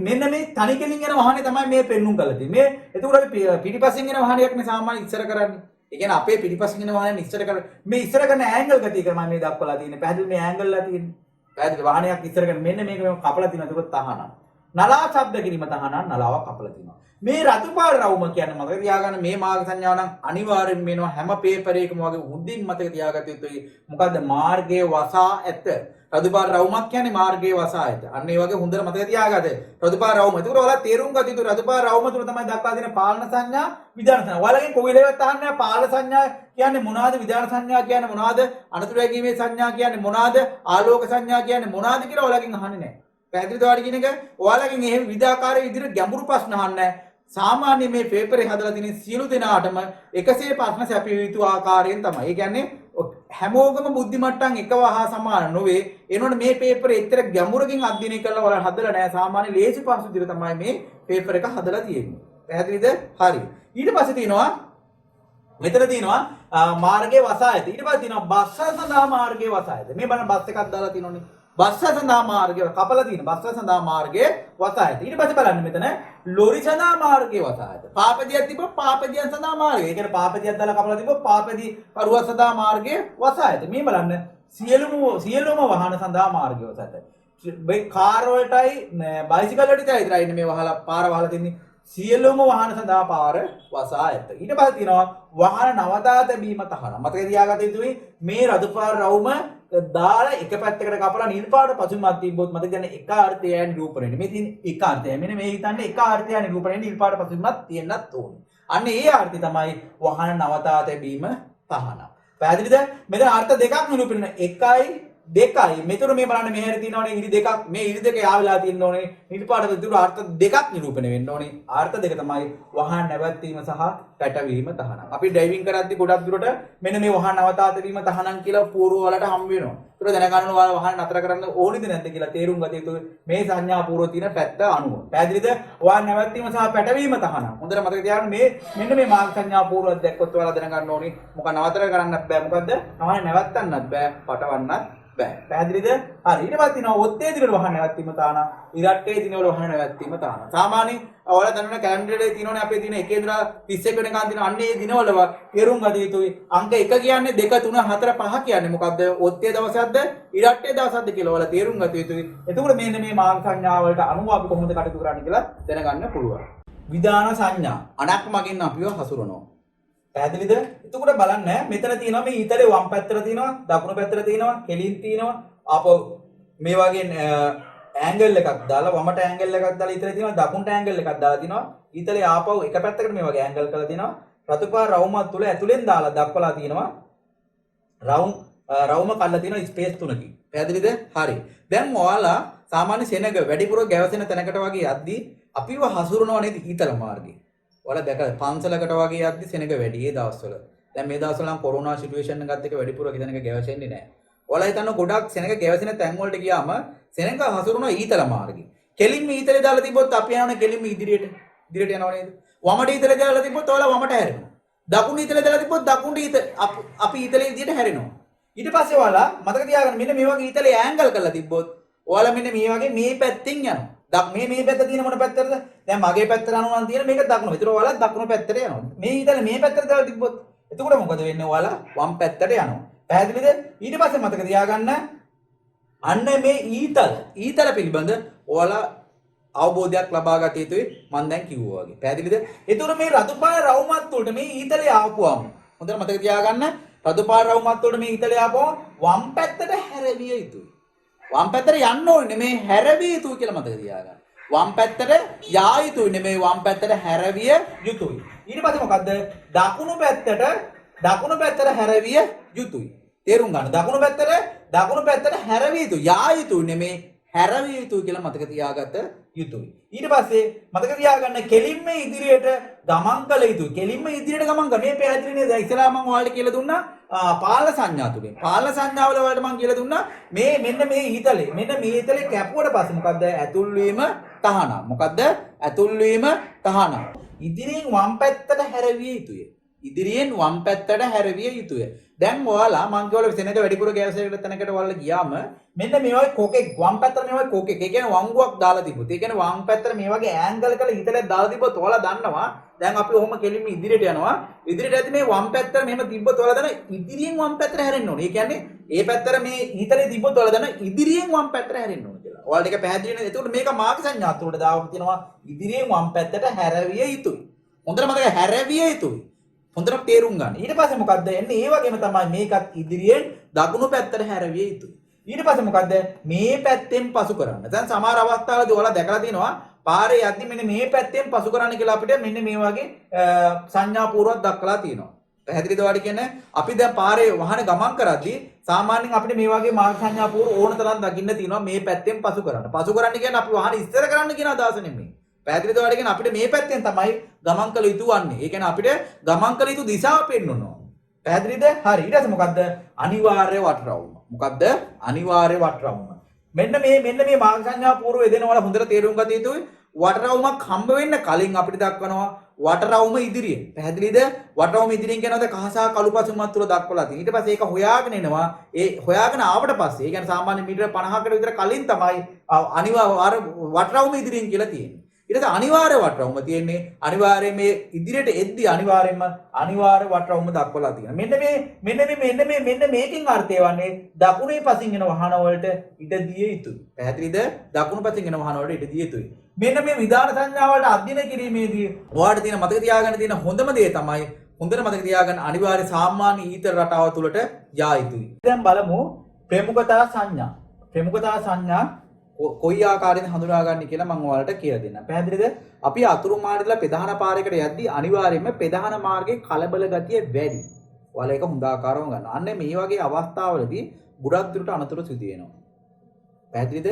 මෙන්න මේ තනි කෙලින් යන වාහනේ තමයි මේ පෙන්නුම් කරලා තියෙන්නේ. එතකොට අපි පිටිපස්සෙන් එන වාහනයක් නේ සාමාන්‍ය ඉස්සර කරන්නේ. ඒ කියන්නේ අපේ පිටිපස්සෙන් එන වාහනේ ඉස්සර කර මේ ඉස්සර කරන ඇන්ගල් ගතිය තමයි මේ දක්වලා තියෙන්නේ. පැහැදිලි මේ ඇන්ගල් ලා තියෙන්නේ. පැහැදිලි වාහනයක් ඉස්සර කරන මෙන්න මේක මේ කපලා තියෙනවා. එතකොට තහනම්. නලාව ශබ්ද කිරීම තහනම් නලාව කපලා තියෙනවා. මේ රතුපාර රවුම කියන්නේ මතක තියාගන්න මේ මාර්ග සංඥාව නම් අනිවාර්යෙන් මේනවා හැම පේපර් එකකම වගේ උඩින් මතක තියාගත යුතුයි. මොකද්ද මාර්ගයේ වසා ඇත. රතුපාර රවුමක් කියන්නේ මාර්ගයේ වසා ඇත. අන්න ඒ වගේ හොඳට මතක තියාගන්න. රතුපාර රවුම. ඒකට ඔයාලා තේරුම් ගත යුතු රතුපාර රවුම තුල තමයි දක්වා දෙන පාලන සංඥා විධාන සංඥා. ඔයාලගෙන් කොවිලෙවත් අහන්නේ පාලන සංඥා කියන්නේ මොනවාද? විධාන සංඥා කියන්නේ මොනවාද? අනතුරු වැගීමේ සංඥා කියන්නේ මොනවාද? ආලෝක සංඥා කියන්නේ මොනවාද කියලා ඔයාලගෙන් අහන්නේ නැහැ. පැහැදිලිද ඔයාලට කියන එක? ඔයාලගෙන් එහෙම විවිධාකාරයේ විදිහට ගැඹුරු ප්‍රශ්න අහන්නේ සාමාන්‍ය මේ පේපරේ හදලා තියෙන සියලු දෙනාටම එකසේ ප්‍රශ්න සැපිය යුතු ආකාරයෙන් තමයි. ඒ කියන්නේ හැමෝගම බුද්ධි මට්ටම් එකව හා සමාන නොවේ. එනකොට මේ පේපරේ ඇත්තට ගැඹුරකින් අධ්‍යයනය කරලා ඔයාලා හදලා නැහැ. සාමාන්‍ය ලේසි පහසු විදිහට තමයි මේ පේපර් එක හදලා තියෙන්නේ. පැහැදිලිද? හරි. ඊට පස්සේ තියෙනවා මෙතන තියෙනවා මාර්ගයේ වසා ඇත. ඊට පස්සේ තියෙනවා බස් සඳහා මාර්ගයේ වසා ඇත. මේ බලන්න බස් එකක් දාලා තියෙනවනේ. බස් සඳහා මාර්ගය කපලා තියෙන බස් සඳහා මාර්ගයේ වසා ඇත. ඊට පස්සේ බලන්න මෙතන ලොරි සඳහා මාර්ගයේ වසා ඇත. පාපදියක් තිබ්බොත් පාපදියන් සඳහා මාර්ගය. ඒ කියන්නේ පාපදියක් දාලා කපලා තිබ්බොත් පාපදි පරුව සඳහා මාර්ගයේ වසා ඇත. මේ බලන්න සියලුම වාහන සඳහා මාර්ගය වසා ඇත. මේ කාර් වලටයි බයිසිකල් වලට විතරයි මේ වහලා පාර වහලා තින්නේ. සියලුම වාහන සඳහා පාර වසා ඇත. ඊට පස්සේ තියෙනවා වාහන නවතා තැබීම තහනම්. මතක තියාගත යුතුයි මේ රතුපාර රවුම දාලා එක පැත්තකට කපලා නිල් පාට පසුබිමක් තිබ්බොත් මතක ගන්න එක අර්ථය නිරූපණය වෙන්නේ. මේ තියෙන එක අර්ථය. මෙන්න මේ හිතන්නේ එක අර්ථය නිරූපණය නිල් පාට පසුබිමක් තියෙන්නත් ඕනේ. අන්න ඒ අර්ථය තමයි වාහන නවතා තැබීම තහනම්. පැහැදිලිද? මෙතන අර්ථ දෙකක් නිරූපණය වෙනවා. එකයි දෙකයි. මෙතන මේ බලන්න මේ හැරි තියෙනවනේ ඉරි දෙකක්. මේ ඉරි දෙක යාවිලා තියෙන්න ඕනේ. නිල් පාට විදුර අර්ථ දෙකක් නිරූපණය වෙන්න ඕනේ. අර්ථ දෙක තමයි වාහන නැවැත්වීම සහ පැටවීම තහනම්. අපි ඩ්‍රයිවිං කරද්දී ගොඩක් දුරට මෙන්න මේ වාහන නවතා තැබීම තහනම් කියලා පූර්ව වලට හම් වෙනවා. ඒක දැනගන්න ඕන වාහන නතර කරන්න ඕනිද නැද්ද කියලා තේරුම් ගත යුතුයි මේ සංඥා පූර්ව තියෙන පැත්ත අනුව. පැහැදිලිද? වාහන නැවැත්වීම සහ පැටවීම තහනම්. හොඳට මතක තියාගන්න මේ මෙන්න මේ මාර්ග සංඥා පූර්ව දැක්කොත් ඔයාලා දැනගන්න ඕනේ මොකක් නතර කරන්නත් බෑ. මොකද්ද? වාහන නැවැත්තන්නත් බෑ. පටවන්නත් පැහැදිලිද? හරි. ඊට පස්සේ තියෙනවා ඔත්තේ දිනවල වහන නැවැත්වීම තාන, ඉරට්ටේ දිනවල වහන නැවැත්වීම තාන. සාමාන්‍යයෙන් ඔයාලා දන්නවනේ කැලෙන්ඩරේ තියෙනවනේ අපේ දින 1 ඉඳලා 31 වෙනකන් දින අන්නේ දිනවල තේරුම් ගත යුතුයි. අංක 1 කියන්නේ 2 3 4 5 කියන්නේ මොකද්ද? ඔත්තේ දවසක්ද ඉරට්ටේ දවසක්ද කියලා ඔයාලා තේරුම් ගත යුතුයි. එතකොට මෙන්න මේ මාර්ග සංඥා වලට අනුව අපි කොහොමද කටයුතු කරන්නේ කියලා දැනගන්න පුළුවන්. විධාන සංඥා අනක් මගින් අපිව හසුරනවා. පැහැදිලිද? එතකොට බලන්න මෙතන තියෙනවා මේ ඊතලේ වම් පැත්තට තියෙනවා දකුණු පැත්තට තියෙනවා කෙලින් තියෙනවා ආපහු මේ වගේ ඇන්ගල් එකක් දාලා වමට ඇන්ගල් එකක් දාලා ඊතලේ තියෙනවා දකුණට ඇන්ගල් එකක් දාලා තියෙනවා ඊතලේ ආපහු එක පැත්තකට මේ වගේ ඇන්ගල් කරලා තියෙනවා රතුපාර රවුමක් තුල ඇතුලෙන් දාලා දක්වලා තියෙනවා රවුම කල්ලා තියෙනවා ස්පේස් තුනකින්. පැහැදිලිද? හරි. දැන් ඔයාලා සාමාන්‍ය සෙනඟ වැඩිපුර ගැවසෙන තැනකට වගේ යද්දී අපිව හසුරනවා නේද ඊතල මාර්ගේ. ඔයාලා දැකලා පන්සලකට වගේ යද්දි සෙනඟ වැඩි ඒ දවස්වල. දැන් මේ දවස්වල නම් කොරෝනා සිටුේෂන් එකත් එක්ක වැඩිපුර සෙනඟ ගැවසෙන්නේ නැහැ. ඔයාලා හිතන්න ගොඩක් සෙනඟ ගැවසෙන තැන් වලට ගියාම සෙනඟ හසුරනවා ඊතල මාර්ගේ. කෙලින්ම ඊතලේ දාලා තිබ්බොත් අපි යනවනේ කෙලින්ම ඉදිරියට යනවා නේද? වමට ඊතලේ දාලා තිබ්බොත් ඔයාලා වමට හැරෙනවා. දකුණු ඊතලේ දාලා තිබ්බොත් දකුණට අපි ඊතලේ විදියට හැරෙනවා. ඊට පස්සේ ඔයාලා මතක තියාගන්න මෙන්න මේ වගේ ඊතලේ ඇන්ගල් කරලා තිබ්බොත් ඔයාලා මෙන්න මේ වගේ මේ පැත්තෙන් යනවා. මේ පැත්ත තියෙන මොන පැත්තටද? දැන් මගේ පැත්තට අනුව නම් තියෙන මේක දකුණ. ඒතර ඔයාලා දකුණු පැත්තට යනවා. මේ ඊතල මේ පැත්තට දාලා තිබ්බොත් එතකොට මොකද වෙන්නේ? ඔයාලා වම් පැත්තට යනවා. පැහැදිලිද? ඊට පස්සේ මතක තියාගන්න අන්න මේ ඊතල පිළිබඳ ඔයාලා අවබෝධයක් ලබා ගත යුතුයි මම දැන් කිව්වා වගේ. පැහැදිලිද? ඒතර මේ රතු පාට රවුමත් උඩට මේ ඊතලේ ආපුවම හොඳට මතක තියාගන්න රතු පාට රවුමත් උඩට මේ ඊතලේ ආපුවම වම් පැත්තට හැරවිය යුතුයි. වම් පැත්තට යන්න ඕනේ නෙමේ හැරවිය යුතුයි කියලා මතක තියාගන්න. වම් පැත්තට යා යුතුයි නෙමේ වම් පැත්තට හැරවිය යුතුයි. ඊට පස්සේ මොකද්ද? දකුණු පැත්තට හැරවිය යුතුයි. තේරුම් ගන්න. දකුණු පැත්තට හැරවිය යුතුයි. යා යුතුයි නෙමේ හැරවිය යුතුයි කියලා මතක තියාගත යුතුයි. ඊට පස්සේ මතක තියාගන්න කෙලින්ම ඉදිරියට ගමන් කළ යුතුයි. කෙලින්ම ඉදිරියට ගමන් කළ මේ පැහැදිලි නේද? ඉස්සලා මම ඔයාලට කියලා දුන්නා පාල සංඥා තුලින්. පාල සංඥාවල වලට මම කියලා දුන්නා මෙන්න මේ ඊතලේ කැපුවට පස්සේ මොකද්ද? ඇතුල් වීම තහනම්. මොකද්ද? ඇතුල් වීම තහනම්. ඉදිරියෙන් වම් පැත්තට හැරවිය යුතුය. දැන් ඔයාලා මං කියවල සෙනඟ වැඩිපුර ගෑවසයකට තැනකට ඔයාලා ගියාම මෙන්න මේ වගේ කොකෙක් වම් පැත්තට මේ වගේ කොකෙක්. ඒ කියන්නේ වංගුවක් දාලා තිබ්බොත්. ඒ කියන්නේ වම් පැත්තට මේ වගේ ඇන්ගල් කරලා හිතලක් දාලා තිබ්බොත් ඔයාලා දන්නවා. දැන් අපි ඔහොම කෙලින්ම ඉදිරියට යනවා. ඉදිරියට ඇති මේ වම් පැත්තට මෙහෙම තිබ්බොත් ඔයාලා දන්නවා ඉදිරියෙන් වම් පැත්තට හැරෙන්න ඕනේ. ඒ කියන්නේ මේ පැත්තට මේ හිතලේ තිබ්බොත් ඔයාලා දන්නවා ඉදිරියෙන් වම් පැත්තට හැරෙන්න ඕනේ කියලා. ඔයාලට ඒක පැහැදිලි නේද? එතකොට මේක මාර්ග සංඥාත් උඩට දාවම තියෙනවා ඉදිරියෙන් වම් පැත්තට හැරවිය යුතුයි. හොඳට මතක හැරවිය යුතුයි. හොඳට තේරුම් ගන්න. ඊට පස්සේ මොකද්ද? එන්නේ ඒ වගේම තමයි මේකත් ඉදිරියෙන් දකුණු පැත්තට හැරවිය යුතුයි. ඊට පස්සේ මොකද්ද? මේ පැත්තෙන් පසු කරන්න. දැන් සමහර අවස්ථාවලදී ඔයාලා දැකලා තියෙනවා පාරේ යද්දි මෙන්න මේ පැත්තෙන් පසු කරන්න කියලා අපිට මෙන්න මේ වගේ සංඥා පූර්වයක් දක්වලා තියෙනවා. පැහැදිලිද ඔයාලට කියන්නේ? අපි දැන් පාරේ වාහන ගමන් කරද්දී සාමාන්‍යයෙන් අපිට මේ වගේ මාර්ග සංඥා පූර්ව ඕන තරම් දකින්න තියෙනවා මේ පැත්තෙන් පසු කරන්න. පසු කරන්න කියන්නේ අපි වාහන ඉස්සර කරන්න කියන අදහස නෙමෙයි. පැහැදිලිද ඔයාලට කියන්නේ අපිට මේ පැත්තෙන් තමයි ගමන් කළ යුතු වන්නේ. ඒ කියන්නේ අපිට ගමන් කළ යුතු දිශාව පෙන්වනවා. පැහැදිලිද? හරි. ඊට පස්සේ මොකද්ද? අනිවාර්ය වටරවුම. මොකද්ද? අනිවාර්ය වටරවුම. මෙන්න මේ මාර්ග සංඥා පූර්ව යෙදෙනවල හොඳට තේරුම් ගත යුතුයි. වටරවුමක් හම්බ වෙන්න කලින් අපිට දක්වනවා වටරවුම ඉදිරියෙන්. පැහැදිලිද? වටරවුම ඉදිරියෙන් කියනවාද කහසා කළු පසුමත් තුල දක්වලා තියෙනවා. ඊට පස්සේ ඒක හොයාගෙන එනවා. ඒ හොයාගෙන ආවට පස්සේ ඒ කියන්නේ සාමාන්‍ය මීටර 50කට විතර කලින් තමයි අනිවාර්ය වටරවුම ඉදිරියෙන් කියලා තියෙන්නේ. ඊට පස්සේ අනිවාර්ය වටරවුම තියෙන්නේ අනිවාර්යයෙන් මේ ඉදිරියට එද්දි අනිවාර්යයෙන්ම අනිවාර්ය වටරවුම දක්වලා තියෙනවා. මෙන්න මේකෙන් අර්ථය වන්නේ දකුණේ පසින් එන වාහන වලට ඉඩ දිය යුතුයි. පැහැදිලිද? දකුණු පසින් එන වාහන වලට ඉඩ දිය යුතුයි. මෙන්න මේ විධාන සංඥා වලට අධ්‍යයනය කිරීමේදී ඔයාලට තියෙන මතක තියාගන්න තියෙන හොඳම දේ තමයි හොඳට මතක තියාගන්න අනිවාර්ය සාමාන්‍ය ඊතර රටාව තුලට යා යුතුයි. දැන් බලමු ප්‍රමුඛතා සංඥා. ප්‍රමුඛතා සංඥා කොයි ආකාරයෙන් හඳුනාගන්නේ කියලා මම ඔයාලට කියලා දෙන්නම්. පැහැදිලිද? අපි අතුරු මාර්ගයලා ප්‍රධාන පාරයකට යද්දී අනිවාර්යයෙන්ම ප්‍රධාන මාර්ගයේ කලබල ගතිය වැඩි. ඔයාලා ඒක හොඳ ආකාරව ගන්න. අන්න මේ වගේ අවස්ථාවලදී ගොඩක් දුරට අනතුරු සිදු වෙනවා. පැහැදිලිද?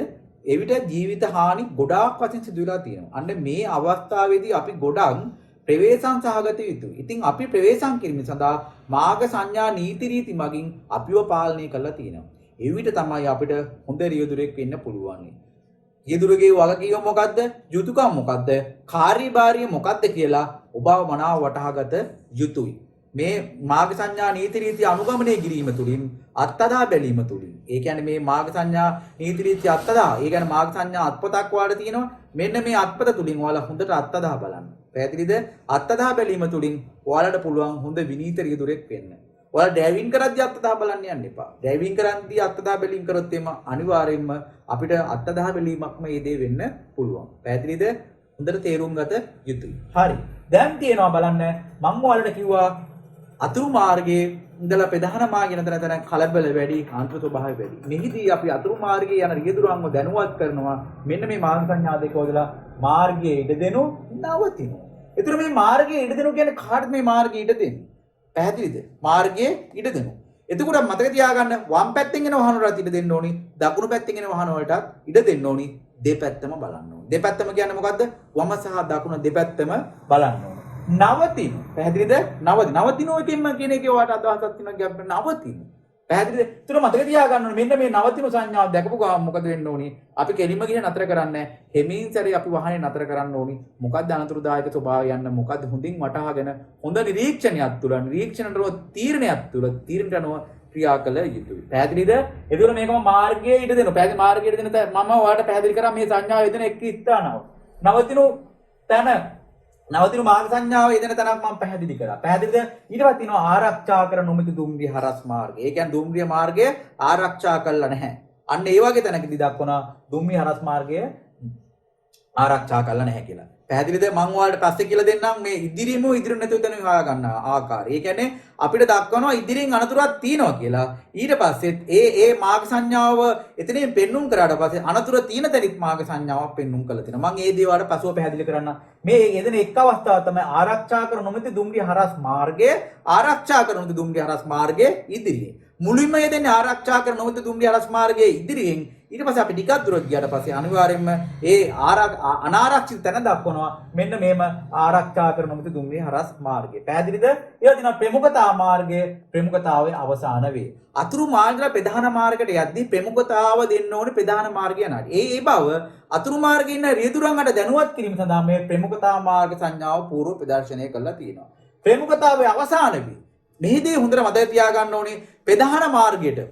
එවිට ජීවිත හානි ගොඩාක් වශයෙන් සිදු වෙලා තියෙනවා. අන්න මේ අවස්ථාවේදී අපි ගොඩක් ප්‍රවේශම් සහගත යුතුයි. ඉතින් අපි ප්‍රවේශම් කිරීම සඳහා මාර්ග සංඥා නීති රීති මගින් අපිව පාලනය කරලා තියෙනවා. එවිට තමයි අපිට හොඳ රියදුරෙක් වෙන්න පුළුවන්. රියදුරගේ වගකීම මොකද්ද? යුතුයකම් මොකද්ද? කාර්යභාරය මොකද්ද කියලා ඔබව මනාව වටහාගත යුතුයි. මේ මාර්ග සංඥා නීති රීති අනුගමනය කිරීම තුළින් අත්දැක බැලීම තුළින්. ඒ කියන්නේ මේ මාර්ග සංඥා නීති රීති අත්දැක. ඒ කියන්නේ මාර්ග සංඥා අත්පතක් වාඩ තියෙනවා. මෙන්න මේ අත්පත තුළින් ඔයාලා හොඳට අත්දැක බලන්න. පැහැදිලිද? අත්දැක බැලීම තුළින් ඔයාලට පුළුවන් හොඳ විනීත රියදුරෙක් වෙන්න. ඔයාලා ඩ්‍රයිවිං කරද්දී අත්දැක බලන්න යන්න එපා. ඩ්‍රයිවිං කරද්දී අත්දැක බැලීම් කරොත් එම අනිවාර්යයෙන්ම අපිට අත්දැක බැලීමක්ම මේ දේ වෙන්න පුළුවන්. පැහැදිලිද? හොඳට තේරුම් ගත යුතුයි. හරි. දැන් තියෙනවා බලන්න මම ඔයාලට කිව්වා අතුරු මාර්ගයේ ඉඳලා ප්‍රධාන මාර්ගය යන කලබල වැඩි කාන්ත්‍ර ස්වභාවය වැඩි. මෙහිදී අපි අතුරු මාර්ගයේ යන රියදුරන්ව දැනුවත් කරනවා. මෙන්න මේ මාර්ග සංඥා දෙක වලලා මාර්ගයේ ඉඩ දෙනු නවතිනවා. ඒතර මේ මාර්ගයේ ඉඩ දෙනු කියන්නේ කාටද මේ මාර්ගයේ ඉඩ දෙන්නේ? පැහැදිලිද? මාර්ගයේ ඉඩ දෙනු. එතකොට මතක තියාගන්න වම් පැත්තෙන් එන වාහන වලට ඉඩ දෙන්න ඕනි. දකුණු පැත්තෙන් එන වාහන වලටත් ඉඩ දෙන්න ඕනි. දෙපැත්තම බලන්න ඕනි. දෙපැත්තම කියන්නේ මොකද්ද? වම සහ දකුණ දෙපැත්තම බලන්න ඕනි. නවතින. පැහැදිලිද? නවතිනෝ එකෙන්ම කියන එකේ ඔයාලට අදහසක් තියෙනවා ගැබ් නවතින. පැහැදිලිද? ඒතර මතක තියාගන්න ඕනේ මෙන්න මේ නවතින සංඥාව දැකපු ගමන් මොකද වෙන්න ඕනි? අපි කෙලින්ම ගිහින් නතර කරන්නේ හෙමින් සැරේ අපි වාහනේ නතර කරන්න ඕනි. මොකක්ද අනතුරුදායක ස්වභාවය යන්න මොකක්ද හොඳින් වටහාගෙන හොඳ නිරීක්ෂණයක් තුළ නිරීක්ෂණයට තීරණයක් තුළ තීරණයට අනුව ක්‍රියා කළ යුතුයි. පැහැදිලිද? එතකොට මේකම මාර්ගයේ ඊට දෙනවා. පැහැදිලි මාර්ගයට දෙන මම ඔයාලට පැහැදිලි කරා මේ සංඥාව යෙදෙන එක් ස්ථානාව. නවතිනු තැන නවතිනු මාර්ග සංඥාව යෙදෙන තැනක් මම පැහැදිලි කරා. පැහැදිලිද? ඊට පස්සේ තියෙනවා ආරක්ෂා කර නොමැති දුම්රිය හරස් මාර්ගය. ඒ කියන්නේ දුම්රිය මාර්ගය ආරක්ෂා කළා නැහැ. අන්න ඒ වගේ තැනකදී දක්වනවා දුම්රිය හරස් මාර්ගය ආරක්ෂා කළා නැහැ කියලා. පැහැදිලිද? මම ඔයාලට පස්සේ කියලා දෙන්නම් මේ ඉදිරියම ඉදිරිය නැතුව තැන හොයා ගන්න ආකාරය. ඒ කියන්නේ අපිට දක්වනවා ඉදිරියෙන් අනතුරක් තියෙනවා කියලා. ඊට පස්සෙත් ඒ මාර්ග සංඥාව එතනින් පෙන්눔 කරාට පස්සේ අනතුර තියෙන තැනිත් මාර්ග සංඥාවක් පෙන්눔 කළා තියෙනවා. මම ඒ දේවල් පසුව පැහැදිලි කරන්න. මේ යෙදෙන එක් අවස්ථාවක් තමයි ආරක්ෂා කර නොමැති දුම්රිය හරස් මාර්ගය ආරක්ෂා කර නොමැති දුම්රිය හරස් මාර්ගයේ ඉදිරියේ. මුලින්ම යෙදෙන්නේ ආරක්ෂා කර නොමැති දුම්රිය හරස් මාර්ගයේ ඉදිරියෙන්. ඊට පස්සේ අපි ටිකක් දුරට ගියාට පස්සේ අනිවාර්යයෙන්ම ඒ අනාරක්ෂිත තැන දක්වනවා මෙන්න මේම ආරක්ෂා කර නොමැති දුම්රිය හරස් මාර්ගය. පැහැදිලිද? ඒ වගේම ප්‍රමුඛතා මාර්ගය ප්‍රමුඛතාවයේ අවසාන වේ. අතුරු මාර්ගවල ප්‍රධාන මාර්ගයට යද්දී ප්‍රමුඛතාව දෙන්න ඕනේ ප්‍රධාන මාර්ගය නඩ. ඒ බව අතුරු මාර්ගයේ ඉන්න රියදුරන්ට දැනුවත් කිරීම සඳහා මේ ප්‍රමුඛතා මාර්ග සංඥාව పూర్ව ප්‍රදර්ශනය කරලා තියෙනවා. ප්‍රමුඛතාවයේ අවසාන වේ. මෙහිදී හොඳට මතක තියාගන්න ඕනේ ප්‍රධාන මාර්ගයට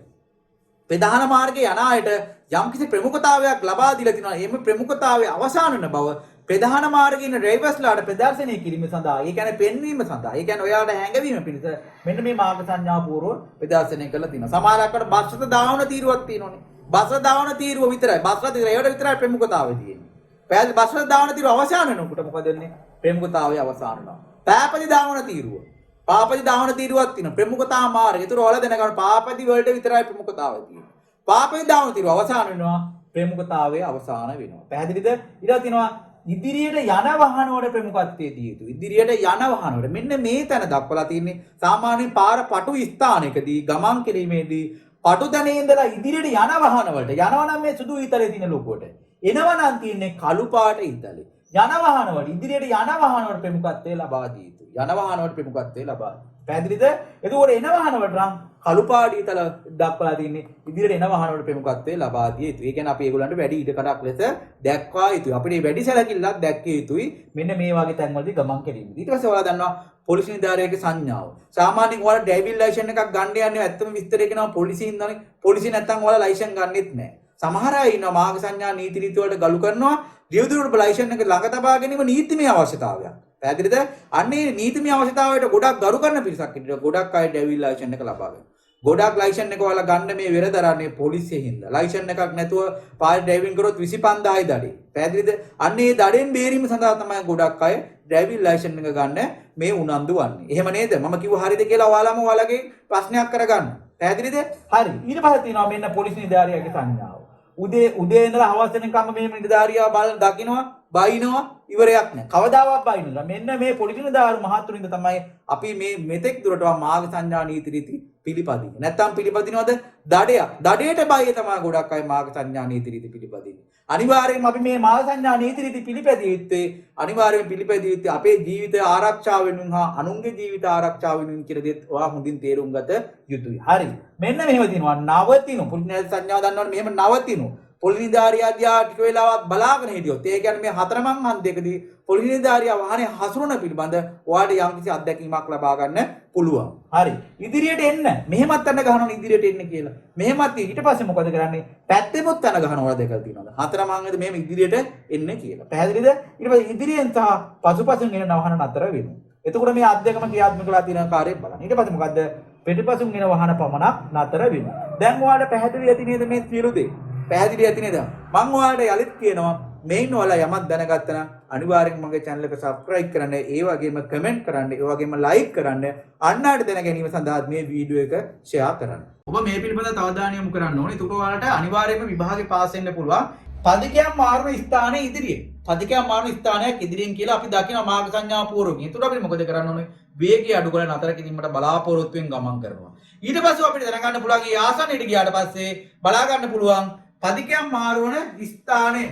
ප්‍රධාන මාර්ගයේ යන අයට යම්කිසි ප්‍රමුඛතාවයක් ලබා දීලා තිනවා. එimhe ප්‍රමුඛතාවයේ අවසාන වෙන බව ප්‍රධාන මාර්ගයේ ඉන්න ඩ්‍රයිවර්ස්ලාට ප්‍රදර්ශනය කිරීම සඳහා, ඒ කියන්නේ පෙන්වීම සඳහා, ඒ කියන්නේ ඔයාලට හැඟවීම පිණිස මෙන්න මේ මාර්ග සංඥා පූර්ව ප්‍රදර්ශනය කරලා තිනවා. සමහරකට බස්වල දාවන තීරුවක් තියෙනවනේ. බස්වල දාවන තීරුව විතරයි. බස්වල ඒවට විතරයි ප්‍රමුඛතාවය තියෙන්නේ. පැහැදිලි? බස්වල දාවන තීරුව අවසාන වෙනකොට මොකද වෙන්නේ? ප්‍රමුඛතාවය අවසාන වෙනවා. පාපදි දාවන තීරුව. පාපදි දාවන තීරුවක් තියෙනවා. ප්‍රමුඛතා මාර්ගය. ඒතර ඔයාලා දැනගන්න පාපදි වලට විතරයි ප්‍රමුඛතාවය තියෙන්නේ. පාපේ දාවන තීරුව අවසාන වෙනවා, ප්‍රමුඛතාවයේ අවසාන වෙනවා. පැහැදිලිද? ඊට තියෙනවා ඉදිරියට යන වාහන වල ප්‍රමුඛත්වයේ දිය යුතු. ඉදිරියට යන වාහන වල මෙන්න මේ තැන දක්වලා තියෙන්නේ සාමාන්‍යයෙන් පාර පටු ස්ථානයකදී ගමන් කිරීමේදී පටු තැනේ ඉඳලා ඉදිරියට යන වාහන වලට යනවා නම් මේ සුදු ඊතලේ තියෙන ලොකුවට. එනවා නම් තියෙන්නේ කළු පාට ඊතලේ. යන වාහන වල ඉදිරියට යන වාහන වල ප්‍රමුඛත්වයේ ලබා දිය යුතු. යන වාහන වල ප්‍රමුඛත්වයේ ලබා. පැහැදිලිද? එතකොට එන වාහන වලට නම් කළු පාට ඊතල දක්වලා තින්නේ ඉදිරියට එන වාහන වලට ප්‍රමුඛත්වයේ ලබා දිය යුතුයි. ඒ කියන්නේ අපි ඒගොල්ලන්ට වැඩි ඉඩකඩක් ලෙස දැක්වා යුතුයි. අපිට වැඩි සැලකිල්ලක් දැක්විය යුතුයි. මෙන්න මේ වගේ තැන්වලදී ගමන් කිරීමේදී. ඊට පස්සේ ඔයාලා දන්නවා පොලිස් නිලධාරියාගේ සංඥාව. සාමාන්‍යයෙන් ඔයාලා ඩ්‍රයිවිං ලයිසන් එකක් ගන්න යන්නේ ඇත්තම විස්තරය කියනවා පොලිසියෙන් දන්නේ. පොලිසිය නැත්තම් ඔයාලා ලයිසන් ගන්නෙත් නැහැ. සමහර අය ඉන්නවා මාර්ග සංඥා නීති රීති වලට ගලු කරනවා. රියදුරුවෝ ලයිසන් එක ළඟ තබා ගැනීම නීතිමය අවශ්‍යතාවයක්. පැහැදිලිද? අන්නේ නීතිමය අවශ්‍යතාවයට ගොඩක් ගරු කරන පිරිසක් ඉන්නවා. ගොඩක් අය ඩ්‍රයිවිං ලයිසන් එක ලබා ගන්නවා. ගොඩක් ලයිසන් එක ඔයාලා ගන්න මේ වෙරදරන්නේ පොලිසියෙන් හින්දා. ලයිසන් එකක් නැතුව පාරේ ඩ්‍රයිවිං කරොත් 25000යි දඩේ. පැහැදිලිද? අන්න ඒ දඩෙන් බේරීම සඳහා තමයි ගොඩක් අය ඩ්‍රයිවිං ලයිසන් එක ගන්න මේ උනන්දු වන්නේ. එහෙම නේද? මම කිව්ව හරියද කියලා ඔයාලම ඔයාලගේ ප්‍රශ්නයක් කරගන්න. පැහැදිලිද? හරි. ඊට පස්සේ තියෙනවා මෙන්න පොලිස් නිලධාරියාගේ සංඥාව. උදේ ඉඳලා හවස වෙනකම් මේ නිලධාරියා බලන දකින්නවා, බයිනවා, ඉවරයක් නැහැ. කවදාවත් බයිනවා. මෙන්න මේ පොලිස් නිලධාරු මහතුරුන්ද තමයි අපි මේ මෙතෙක් දුරට මාර්ග සංඥා නීති රීති පිළිපදින්නේ. නැත්තම් පිළිපදිනවද? දඩයක්. දඩේට බය තමයි ගොඩක් අය මාර්ග සංඥා නීති රීති පිළිපදින්නේ. අනිවාර්යයෙන්ම අපි මේ මාර්ග සංඥා නීති රීති පිළිපැදිය යුත්තේ අනිවාර්යයෙන්ම පිළිපැදිය යුත්තේ අපේ ජීවිතය ආරක්ෂා වෙනුවෙන් හා අනුන්ගේ ජීවිත ආරක්ෂා වෙනුවෙන් කියලා දෙත් ඔයා හොඳින් තේරුම් ගත යුතුයි. හරි. මෙන්න මෙහෙම තියෙනවා නවතිනු. පොලිස් සංඥාව දන්නවනේ මෙහෙම නවතිනු. පොලිස් නිලධාරියා ටික වෙලාවක් බලාගෙන හිටියොත් ඒ කියන්නේ මේ හතරමං හන්දියකදී පොලිස් නිලධාරියා වාහනේ හසුරුවන පිළිබඳ ඔයාලට යම්කිසි අත්දැකීමක් ලබා ගන්න පුළුවන්. හරි. ඉදිරියට එන්න. මෙහෙමත් යන ගහනවා ඉදිරියට එන්න කියලා. මෙහෙමත් ඊට පස්සේ මොකද කරන්නේ? පැත්තෙමුත් යන ගහනවා ඔයාලා දෙකක් තියෙනවා. හතරමං මෙහෙම ඉදිරියට එන්න කියලා. පැහැදිලිද? ඊට පස්සේ ඉදිරියෙන් සහ පසුපසින් එන වාහන නතර වෙනවා. එතකොට මේ අධ්‍යක්ම ක්‍රියාත්මක කරලා තියෙන කාර්යය බලන්න. ඊට පස්සේ මොකද්ද? පිටිපසුන් එන වාහන පමණක් නතර වෙනවා. දැන් ඔයාලට පැහැදිලි ඇති නේද මේ සියලු දේ? පැහැදිලි ඇති නේද? මම ඔයාලට යලිත් කියනවා මේන් ඔයාලා යමක් දැනගත්තා නම් අනිවාර්යෙන් මගේ channel එක subscribe කරන්න, ඒ වගේම comment කරන්න, ඒ වගේම like කරන්න, අන්නකට දැන ගැනීම සඳහා මේ වීඩියෝ එක share කරන්න. ඔබ මේ පිළිබඳව තවදානිය යොමු කරන්න ඕනේ. ඒකට ඔයාලට අනිවාර්යයෙන්ම විභාගේ පාස් වෙන්න පුළුවන්. පදිකයන් මාර්ග ස්ථානයේ ඉදිරියේ. පදිකයන් මාර්ග ස්ථානයක් ඉදිරියෙන් කියලා අපි දකින මාර්ග සංඥා පූර්වකයෙන්. ඒකට අපිට මොකද කරන්න ඕනේ? වේගය අඩු කරලා නතර කිරීමට බලාපොරොත්තුෙන් ගමන් කරනවා. ඊට පස්සේ අපිට දැනගන්න පුළුවන් මේ ආසන්නයට ගියාට පස්සේ බලා ගන්න පුළුවන් පදිකයන් මාරුවන ස්ථානය.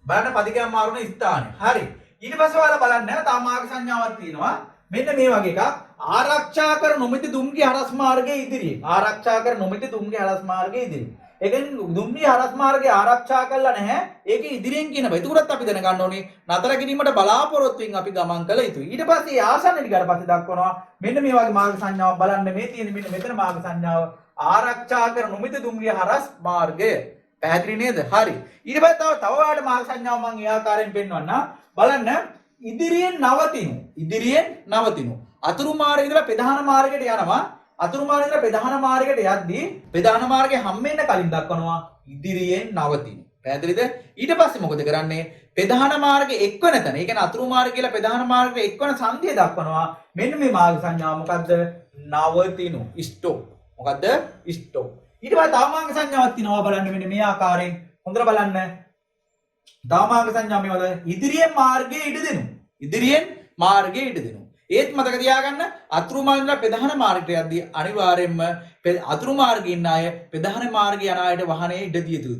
බලන්න පදිකයන් මාරුවන ස්ථානය. හරි. ඊට පස්සේ ඔයාලා බලන්න තා මාර්ග සංඥාවක් තියෙනවා. මෙන්න මේ වගේ එකක්. ආරක්ෂා කර නොමැති දුම්රිය හරස් මාර්ගයේ ඉදිරියේ. ආරක්ෂා කර නොමැති දුම්රිය හරස් මාර්ගයේ ඉදිරියේ. ඒ කියන්නේ දුම්රිය හරස් මාර්ගය ආරක්ෂා කරලා නැහැ. ඒක ඉදිරියෙන් කියන බයි. ඒකත් අපි දැනගන්න ඕනේ. නතර කිරීමට බලාපොරොත්තුෙන් අපි ගමන් කළ යුතුයි. ඊට පස්සේ ආසන්න ටිකට පස්සේ දක්වනවා මෙන්න මේ වගේ මාර්ග සංඥාවක් බලන්න මේ තියෙන මෙන්න මෙතන මාර්ග සංඥාව ආරක්ෂා කරන නොමිත දුම්රිය හරස් මාර්ගය. පැහැදිලි නේද? හරි. ඊට පස්සේ තව ඔයාලට මාර්ග සංඥාව මම ඒ ආකාරයෙන් පෙන්වන්න. බලන්න ඉදිරියෙන් නවතිනු. ඉදිරියෙන් නවතිනු. අතුරු මාර්ගයේ ඉඳලා ප්‍රධාන මාර්ගයට යනවා. අතුරු මාර්ගයේ ඉඳලා ප්‍රධාන මාර්ගයට යද්දී ප්‍රධාන මාර්ගයේ හම්බෙන්න කලින් දක්වනවා ඉදිරියෙන් නවතිනු. පැහැදිලිද? ඊට පස්සේ මොකද කරන්නේ? ප්‍රධාන මාර්ගයේ එක්වන තැන. ඒ කියන්නේ අතුරු මාර්ගය කියලා ප්‍රධාන මාර්ගයේ එක්වන සංදිය දක්වනවා. මෙන්න මේ මාර්ග සංඥාව මොකද්ද? නවතිනු. ස්ටොප්. මොකද්ද? ස්ටොප්. ඊට පස්සේ තව මාර්ග සංඥාවක් තියෙනවා බලන්න මෙන්න මේ ආකාරයෙන්. හොඳට බලන්න. තව මාර්ග සංඥාව මේවද? ඉදිරියෙන් මාර්ගයේ ඉඩ දෙනු. ඉදිරියෙන් මාර්ගයේ ඉඩ දෙනු. ඒත් මතක තියාගන්න අතුරු මාර්ගය ප්‍රධාන මාර්ගයට යද්දී අනිවාර්යයෙන්ම අතුරු මාර්ගයේ ඉන්න අය ප්‍රධාන මාර්ගයේ යන අයට වාහනේ ඉඩ දිය යුතුයි.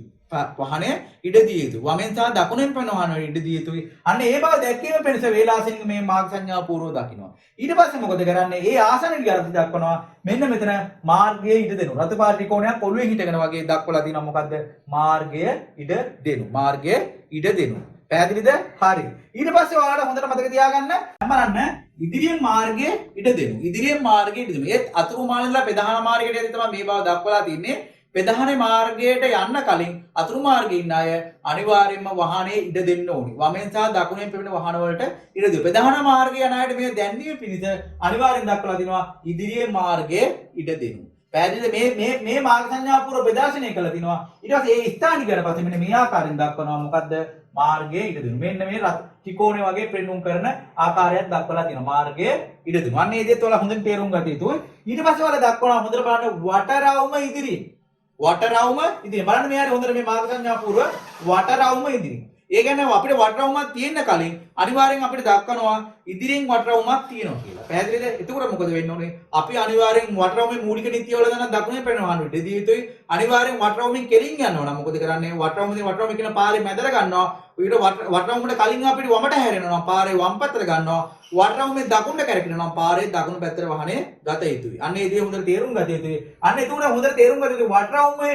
වාහනේ ඉඩ දිය යුතුයි. වමෙන් සහ දකුණෙන් පැන වාහනේ ඉඩ දිය යුතුයි. අන්න ඒ බව දැක්කීම පිණිස වේලාසනික මේ මාර්ග සංඥාව පූර්ව දකින්නවා. ඊට පස්සේ මොකද කරන්නේ? ඒ ආසනෙට ගියත් දක්වනවා මෙන්න මෙතන මාර්ගයේ ඉඩ දෙනු. රතු පාට ත්‍රිකෝණයක් ඔළුවේ හිටගෙන වගේ දක්වලා තියෙනවා මොකද්ද? මාර්ගයේ ඉඩ දෙනු. මාර්ගයේ ඉඩ දෙනු. පැහැදිලිද? හරි. ඊට පස්සේ ඔයාලට හොඳට මතක තියාගන්න බලන්න ඉදිරියෙන් මාර්ගයේ ඉඩ දෙනු. ඉදිරියෙන් මාර්ගයේ ඉඩ දෙනු. ඒත් අතුරු මාර්ගයලා ප්‍රධාන මාර්ගයට යද්දී තමයි මේ බව දක්වලා තින්නේ. ප්‍රධාන මාර්ගයට යන්න කලින් අතුරු මාර්ගයේ ඉන්න අය අනිවාර්යයෙන්ම වාහනේ ඉඩ දෙන්න ඕනි. වමෙන් සහ දකුණෙන් පෙවෙන වාහන වලට ඉඩ දෙන්න. ප්‍රධාන මාර්ගයේ යන අයට මේ දැන්වීම පිණිස අනිවාර්යෙන් දක්වලා තිනවා ඉදිරියේ මාර්ගයේ ඉඩ දෙනු. පැහැදිලිද? මේ මාර්ග සංඥා පූර්ව ප්‍රදර්ශනය කළා තිනවා. ඊට පස්සේ ඒ ස්ථානික ඊට පස්සේ මෙන්න මේ ආකාරයෙන් දක්වනවා මොකද්ද? මාර්ගයේ ඉඩ දෙනු. මෙන්න මේ ත්‍රිකෝණය වගේ පෙන්눔 කරන ආකාරයක් දක්වලා තියෙනවා. මාර්ගයේ ඉඩ දෙනු. අන්න ඒ දෙයත් ඔයාලා හොඳින් තේරුම් ගත යුතුයි. ඊට පස්සේ ඔයාලා දක්වනවා හොඳට බලන්න වටරවුම ඉදිරියේ. වටරවුම ඉදිරියේ. බලන්න මේ හරිය හොඳට මේ මාර්ග සංඥා පූර්ව වටරවුම ඉදිරියේ. ඒ කියන්නේ අපිට වටරවුමක් තියෙන්න කලින් අනිවාර්යෙන් අපිට දක්වනවා ඉදිරියෙන් වටරවුමක් තියෙනවා කියලා. පැහැදිලිද? එතකොට මොකද වෙන්න ඕනේ? අපි අනිවාර්යෙන් වටරවුමේ මූලික නිත්‍ය වල දාන දකුණේ පෙනෙනවා නේද? ඉදිරිය යුතුයි. අනිවාර්යෙන් වටරවුමෙන් කෙලින් යනවා නම් මොකද කරන්නේ? වටරවුමේ කියන පාරේ මැදට ගන්නවා. ඊට වටරවුමට කලින් අපිට වමට හැරෙනවා. පාරේ වම් පැත්තට ගන්නවා. වටරවුමේ දකුණට කැරකෙනවා. පාරේ දකුණු පැත්තට වාහනේ ගත යුතුයි. අන්න ඒ දේ හොඳට තේරුම් ගත යුතුයි. අන්න එතකොට හොඳට තේරුම් ගත යුතුයි වටරවුමේ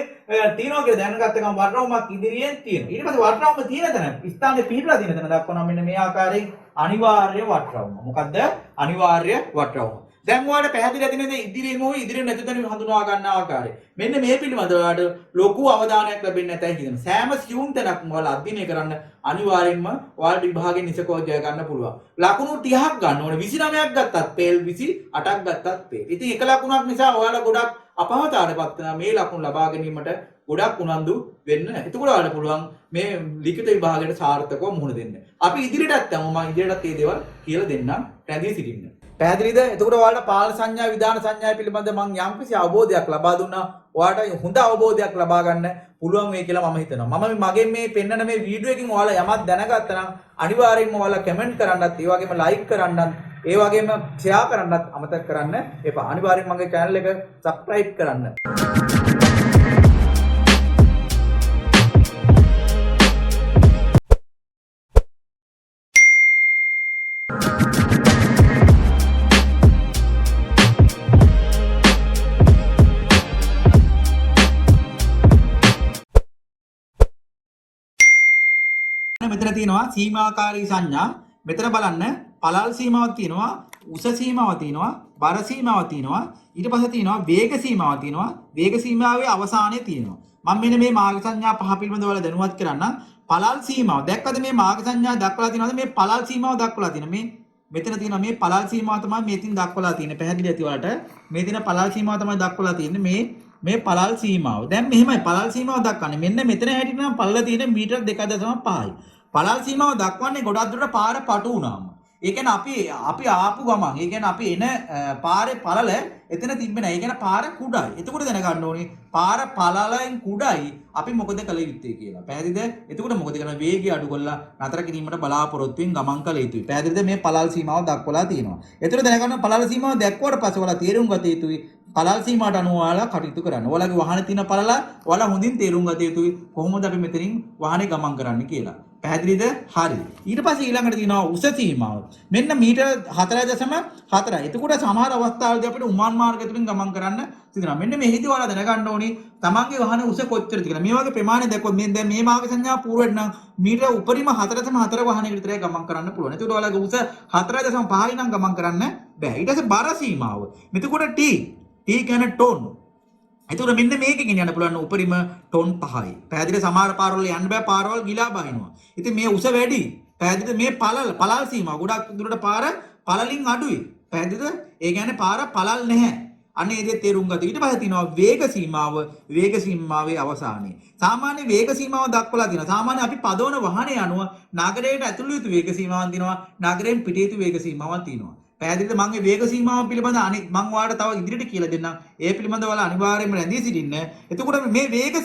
තියෙනවා කියලා දැනගත්ත ගමන් වටරවුමක් ඉදිරියෙන් තියෙනවා. ඊට පස්සේ වටරවුම තියෙන තැන ස්ථානේ පිහිටලා තියෙන තැන දක්වනවා මෙන්න මේ ආකාරයෙන් අනිවාර්ය වටරවුම. මොකද්ද? අනිවාර්ය වටරවුම. දැන් ඔයාලට පැහැදිලි ඇති නේද ඉදිරියෙන් හෝ ඉදිරියෙන් නැති තැන හඳුනා ගන්න ආකාරය. මෙන්න මේ පිළිබඳව ඔයාලට ලොකු අවධානයක් ලැබෙන්නේ නැතයි කියනවා. සෑම සියුම් තැනක්ම ඔයාලා අධ්‍යයනය කරන්න අනිවාර්යෙන්ම ඔයාලට විභාගයෙන් නිසකව ජය ගන්න පුළුවන්. ලකුණු 30ක් ගන්න ඕනේ. 29ක් ගත්තත් පේල් 28ක් ගත්තත් පේල්. ඉතින් එක ලකුණක් නිසා ඔයාලා ගොඩක් අපහසුතාවයටපත් වෙනවා. මේ ලකුණු ලබා ගැනීමට ගොඩක් උනන්දු වෙන්න. එතකොට ඔයාලට පුළුවන් මේ ලිඛිත විභාගයට සාර්ථකව මුහුණ දෙන්න. අපි ඉදිරියටත් යමු. මම ඉදිරියටත් මේ දේවල් කියලා දෙන්නම්. රැඳී සිටින්න. පැහැදිලිද? එතකොට ඔයාලට පාල සංඥා විධාන සංඥා පිළිබඳ මම යම්කිසි අවබෝධයක් ලබා දුන්නා. ඔයාලට හොඳ අවබෝධයක් ලබා ගන්න පුළුවන් වෙයි කියලා මම හිතනවා. මම මගෙන් මේ පෙන්නන මේ වීඩියෝ එකකින් ඔයාලා යමක් දැනගත්තා නම් අනිවාර්යයෙන්ම ඔයාලා කමෙන්ට් කරන්නත්, ඒ වගේම ලයික් කරන්නත්, ඒ වගේම ෂෙයා කරන්නත් අමතක කරන්න එපා. අනිවාර්යයෙන් මගේ channel එක subscribe කරන්න. මෙතන තියෙනවා සීමාකාරී සංඥා. මෙතන බලන්න පළල් සීමාවක් තියෙනවා, උස සීමාවක් තියෙනවා, බර සීමාවක් තියෙනවා. ඊට පස්සේ තියෙනවා වේග සීමාවක් තියෙනවා. වේග සීමාවේ අවසානයේ තියෙනවා. මම මෙන්න මේ මාර්ග සංඥා පහ පිළිබඳව ඔයාලා දැනුවත් කරන්න. පළල් සීමාව. දැක්කද මේ මාර්ග සංඥා දක්වලා තියෙනවද? මේ පළල් සීමාව දක්වලා තියෙනවා. මේ මෙතන තියෙනවා මේ පළල් සීමාව තමයි මේතින් දක්වලා තියෙන්නේ. පැහැදිලි ඇති ඔයාලට. මේ තියෙන පළල් සීමාව තමයි දක්වලා තියෙන්නේ. මේ පළල් සීමාව. දැන් මෙහෙමයි පළල් සීමාව දක්වන්නේ. මෙන්න මෙතන හැටියට නම් පළල තියෙන මීටර් 2.5යි. පළල් සීමාව දක්වන්නේ ගොඩක් දුරට පාර පටු වුණාම. ඒ කියන්නේ අපි ආපු ගමන්, ඒ කියන්නේ අපි එන පාරේ පළල එතන තිබ්බේ නැහැ. ඒ කියන්නේ පාර කුඩයි. එතකොට දැනගන්න ඕනේ පාර පළලෙන් කුඩයි අපි මොකද කළ යුත්තේ කියලා. පැහැදිලිද? එතකොට මොකද කරන්නේ? වේගය අඩු කරලා නතර කිරීමට බලාපොරොත්තු වෙන ගමන් කළ යුතුයි. පැහැදිලිද? මේ පළල් සීමාව දක්වලා තියෙනවා. එතකොට දැනගන්න පළල් සීමාව දැක්වුවට පස්සේ ඔයාලා තේරුම් ගත යුතුයි පළල් සීමාවට අනුව ඔයාලා කටයුතු කරන්න. ඔයාලගේ වාහනේ තියෙන පළල ඔයාලා හොඳින් තේරුම් ගත යුතුයි කොහොමද අපි මෙතනින් වාහනේ ගමන් කරන්න කියලා. පැහැදිලිද? හරි. ඊට පස්සේ ඊළඟට තියෙනවා උස සීමාව. මෙන්න මීටර් 4.4. එතකොට සමහර අවස්ථාවලදී අපිට උමාන් මාර්ගය තුලින් ගමන් කරන්න සිදුනවා. මෙන්න මෙහිදී ඔයාලා දැනගන්න ඕනි තමන්ගේ වාහනේ උස කොච්චරද කියලා. මේ වගේ ප්‍රමාණයක් දැක්කොත් මේ දැන් මේ මාර්ග සංඥා පූර්වෙන් නම් මීටර උපරිම 4.4 වාහනයකට විතරයි ගමන් කරන්න පුළුවන්. එතකොට ඔයාලගේ උස 4.5 නම් ගමන් කරන්න බෑ. ඊට පස්සේ බර සීමාව. මෙතකොට T කියන්නේ ටොන්. එතකොට මෙන්න මේකෙන් යන්න පුළුවන් උපරිම ටොන් 5යි. පැහැදිලි සමහර පාරවල යන්න බෑ පාරවල් ගිලා බහිනවා. ඉතින් මේ උස වැඩි. පැහැදිලිද මේ පළල් සීමාව ගොඩක් දුරට පාර පළලින් අඩුයි. පැහැදිලිද? ඒ කියන්නේ පාර පළල් නැහැ. අන්න ඒ දේ තේරුම් ගන්න. ඊට පස්සේ තියෙනවා වේග සීමාව. වේග සීමාවේ අවසානයේ. සාමාන්‍ය වේග සීමාව දක්වලා තියෙනවා. සාමාන්‍ය අපි පදවන වාහනේ අනුව නගරයට ඇතුළු යුතු වේග සීමාවක් තියෙනවා. නගරයෙන් පිට යුතු වේග සීමාවක් තියෙනවා. පැහැදිලිද? මම මේ වේග සීමාව පිළිබඳ අනිත් මම ඔයාලට තව ඉදිරියට කියලා දෙන්නම්. ඒ පිළිබඳව ඔයාලා අනිවාර්යයෙන්ම රැඳී සිටින්න. එතකොට මේ වේග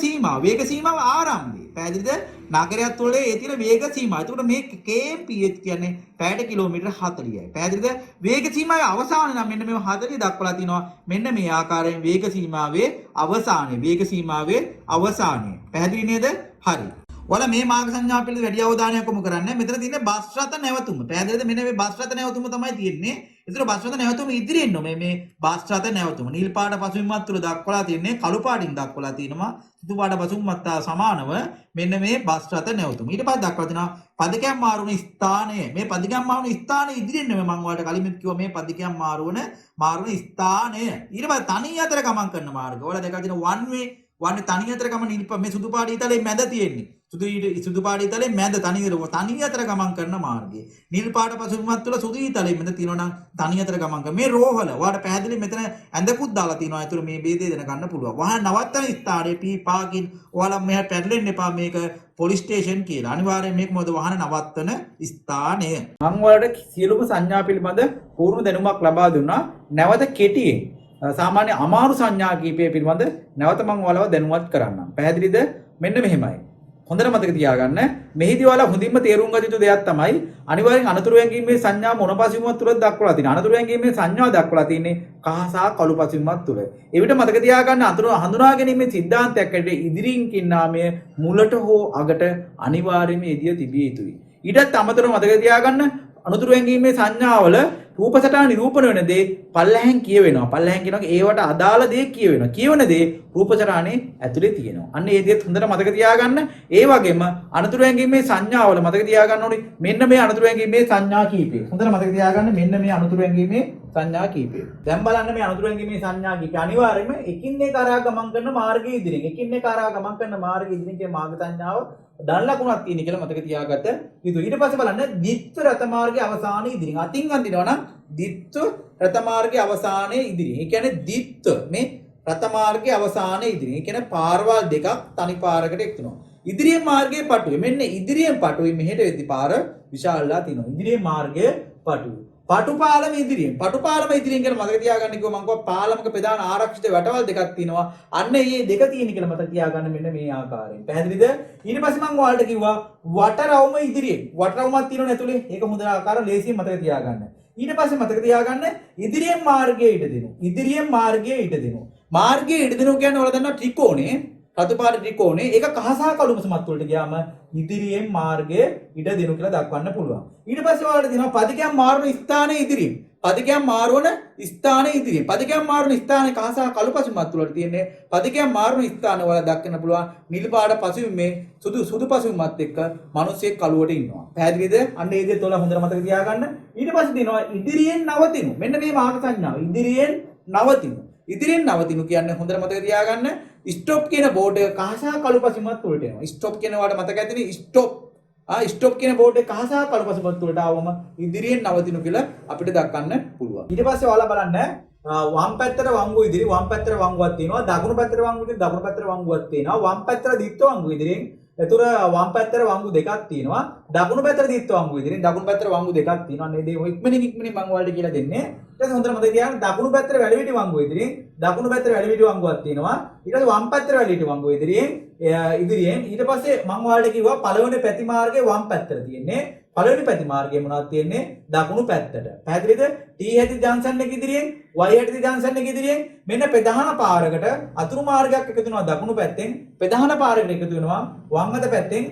සීමාව ආරම්භය. පැහැදිලිද? නගරයක් තුළ ඒ තියෙන වේග සීමාව. එතකොට මේ kmph කියන්නේ පැයට කිලෝමීටර් 40යි. පැහැදිලිද? වේග සීමාවේ අවසානය නම් මෙන්න මේ 40 දක්වලා තිනවා. මෙන්න මේ ආකාරයෙන් වේග සීමාවේ අවසානය. වේග සීමාවේ අවසානය. පැහැදිලි නේද? හරි. ඔයාලා මේ මාර්ග සංඥා පිළිබඳ වැඩි අවධානයක් යොමු කරන්න. මෙතන තියෙන්නේ බස් රථ නැවතුම. පැහැදිලිද? මෙන්න මේ බස් රථ නැවතුම තමයි තියෙන්නේ. ඒතර බස් රථ නැවතුම ඉදිරියෙන් නෝ මේ බස් රථ නැවතුම. නිල් පාට පසුබිමත් තුල දක්වලා තියෙන්නේ කළු පාටින් දක්වලා තියෙනවා. සුදු පාට පසුබිමත් සමානව මෙන්න මේ බස් රථ නැවතුම. ඊට පස්සේ දක්වලා තියෙනවා පදිකයන් මාරු වන ස්ථානය. මේ පදිකයන් මාරු වන ස්ථානය ඉදිරියෙන් නෙමෙයි මම ඔයාලට කලින් කිව්වා මේ පදිකයන් මාරු වන ස්ථානය. ඊට පස්සේ තනි අතර ගමන් කරන මාර්ග. ඔයාලා දැකලා තියෙනවා one way තනි අතර ගමන නිල් මේ සුදු පාට ඊතලේ මැද තියෙන්නේ. සුදු පාට ඊතලේ මැද තනි අතර ගමන් කරන මාර්ගය. නිල් පාට පසුබිමත් තුළ සුදු ඊතලේ මැද තියෙනවා නම් තනි අතර ගමන් කරන මේ රෝහල. ඔයාලට පැහැදිලි මෙතන ඇඳකුත් දාලා තියෙනවා. ඒතර මේ ભેදේ දැනගන්න පුළුවන්. වාහන නවත්තන ස්ථානයේ P පාකින් ඔයාලා මෙහා පැටලෙන්න එපා මේක පොලිස් ස්ටේෂන් කියලා. අනිවාර්යයෙන් මේක මොකද වාහන නවත්තන ස්ථානය. මම ඔයාලට සියලුම සංඥා පිළිබඳ පූර්ණ දැනුමක් ලබා දුන්නා. නැවත කෙටියෙන් සාමාන්‍ය අමාරු සංඥා කීපය පිළිබඳ නැවත මම ඔයාලව දැනුවත් කරන්නම්. පැහැදිලිද? මෙන්න මෙහෙමයි. හොඳට මතක තියාගන්න. මෙහිදී ඔයාලා හොඳින්ම තේරුම් ගත යුතු දෙයක් තමයි අනිවාර්යෙන් අනතුරු වැංගීමේ සංඥා මොන පසුබිමක් තුල දක්වලා තියෙනවා. අනතුරු වැංගීමේ සංඥාව දක්වලා තියෙන්නේ කහ සහ කළු පසුබිමක් තුල. ඒ විදිහට මතක තියාගන්න අනතුරු හඳුනා ගැනීමේ සිද්ධාන්තයක් ඇරෙද්දී ඉදිරියින් කින්නාමය මුලට හෝ අගට අනිවාර්යයෙන්ම එදිය තිබිය යුතුයි. ඊටත් අමතරව මතක තියාගන්න අනතුරු වැංගීමේ සංඥාවල රූප සටහන නිරූපණය වෙන දේ පල්ලෙහෙන් කියවෙනවා. පල්ලෙහෙන් කියනවා ඒවට අදාළ දේ කියවෙනවා. කියවන දේ රූප සටහනේ ඇතුලේ තියෙනවා. අන්න ඒ දේත් හොඳට මතක තියාගන්න. ඒ වගේම අනතුරු වැංගීමේ සංඥාවල මතක තියාගන්න ඕනේ මෙන්න මේ අනතුරු වැංගීමේ සංඥා කීපය. හොඳට මතක තියාගන්න මෙන්න මේ අනතුරු වැංගීමේ සංඥා කීපය. දැන් බලන්න මේ අනතුරු වැංගීමේ සංඥා කීපය අනිවාර්යයෙන්ම එකින් එක කරා ගමන් කරන මාර්ගයේ ඉදිරියෙන් එකින් එක කරා ගමන් කරන මාර්ගයේ ඉදිරියෙන් කියන මාර්ග සංඥාව දන් ලකුණක් තියෙන කියලා මතක තියාගත්ත යුතුයි. ඊට පස්සේ බලන්න ditth රත මාර්ගයේ අවසානයේ ඉදිරියෙන් අතින් අඳිනවා නම් ditth රත මාර්ගයේ අවසානයේ ඉදිරියෙන්. ඒ කියන්නේ ditth මේ රත මාර්ගයේ අවසානයේ ඉදිරියෙන්. ඒ කියන්නේ පාරවල් දෙකක් තනි පාරකට එක්තුනවා. ඉදිරියෙන් මාර්ගයේ පටුවේ. මෙන්න ඉදිරියෙන් පටුවේ මෙහෙට වෙද්දි පාර විශාලලා තියෙනවා. ඉදිරියෙන් මාර්ගයේ පටුවේ. පටුපාලම ඉදිරියෙන් ඉදිරියෙන් කියලා මතක තියාගන්න කිව්ව මම කිව්වා පාලමක ප්‍රධාන ආරක්ෂිත වැටවල් දෙකක් තියෙනවා. අන්න මේ දෙක තියෙන කියලා මතක තියාගන්න මෙන්න මේ ආකාරයෙන්. පැහැදිලිද? ඊට පස්සේ මම ඔයාලට කිව්වා වටරවුම ඉදිරියෙන්. වටරවුමක් තියෙනවනේ ඇතුලේ. ඒක හොඳ ආකාරව ලේසියෙන් මතක තියාගන්න. ඊට පස්සේ මතක තියාගන්න ඉදිරියෙන් මාර්ගයේ ඉඩ දෙනවා. ඉදිරියෙන් මාර්ගයේ ඉඩ දෙනවා. මාර්ගයේ ඉඩ දෙනවා කියන්නේ ඔයාලා දන්නවා ත්‍රිකෝණේ රතු පාට ත්‍රිකෝණේ ඒක කහ සහ කළු මසමත් වලට ගියාම ඉදිරියෙන් මාර්ගයේ ඉඩ දෙනු කියලා දක්වන්න පුළුවන්. ඊට පස්සේ ඔයාලට දෙනවා පදිකයන් මාරුන ස්ථානයේ ඉදිරියෙන්. පදිකයන් මාරුවන ස්ථානයේ ඉදිරියෙන්. පදිකයන් මාරුන ස්ථානයේ කහ සහ කළු පසුබිමත් වලට තියෙන්නේ පදිකයන් මාරුන ස්ථානය ඔයාලා දක්වන්න පුළුවන්. නිල් පාට පසුබිමේ සුදු පසුබිමත් එක්ක මිනිස්සෙක් කළුවට ඉන්නවා. පැහැදිලිද? අන්න ඒ දේ තෝලා හොඳට මතක තියාගන්න. ඊට පස්සේ දෙනවා ඉදිරියෙන් නවතිනු. මෙන්න මේ මාර්ග සංඥාව. ඉදිරියෙන් නවතිනු. ඉදිරියෙන් නවතිනු කියන්නේ හොඳට මතක තියාගන්න ස්ටොප් කියන බෝඩ් එක කහ සහ කළු පසුබිමත් වලට එනවා. ස්ටොප් කියන වාට මතක ඇතිනේ ස්ටොප්. ස්ටොප් කියන බෝඩ් එක කහ සහ කළු පසුබිමත් වලට ආවම ඉදිරියෙන් නවතිනු කියලා අපිට දක්වන්න පුළුවන්. ඊට පස්සේ ඔයාලා බලන්න වම් පැත්තට වංගු ඉදිරි වම් පැත්තට වංගුවක් තියෙනවා. දකුණු පැත්තට වංගු ඉදිරි දකුණු පැත්තට වංගුවක් තියෙනවා. වම් පැත්තට දිත්ත වංගු ඉදිරියෙන් එතකොට වම් පැත්තට වංගු දෙකක් තියෙනවා. දකුණු පැත්තට දිත්ත වංගු ඉදිරියෙන් දකුණු පැත්තට වංගු දෙකක් තියෙනවා. මේ දේ ඉක්මනින් මම ඔයාලට කියලා දෙන්නේ. ඊට පස්සේ හොඳට මතක තියාගන්න දකුණු පැත්තට වැලිවිටි වංගු ඉදිරියෙන් දකුණු පැත්තට වැලිවිටි වංගුවක් තියෙනවා. ඊට පස්සේ වම් පැත්තට වැලිවිටි වංගු ඉදිරියෙන් ඊට පස්සේ මම ඔයාලට කිව්වා පළවෙනි පැති මාර්ගයේ වම් පැත්තට තියෙන්නේ. පළවෙනි පැති මාර්ගයේ මොනවද තියෙන්නේ? දකුණු පැත්තට. පැහැදිලිද? T හැටි ජංක්ෂන් එක ඉදිරියෙන් Y හැටි ජංක්ෂන් එක ඉදිරියෙන් මෙන්න ප්‍රධාන පාරකට අතුරු මාර්ගයක් එකතු වෙනවා දකුණු පැත්තෙන්. ප්‍රධාන පාරකට එකතු වෙනවා වම් අත පැත්තෙන්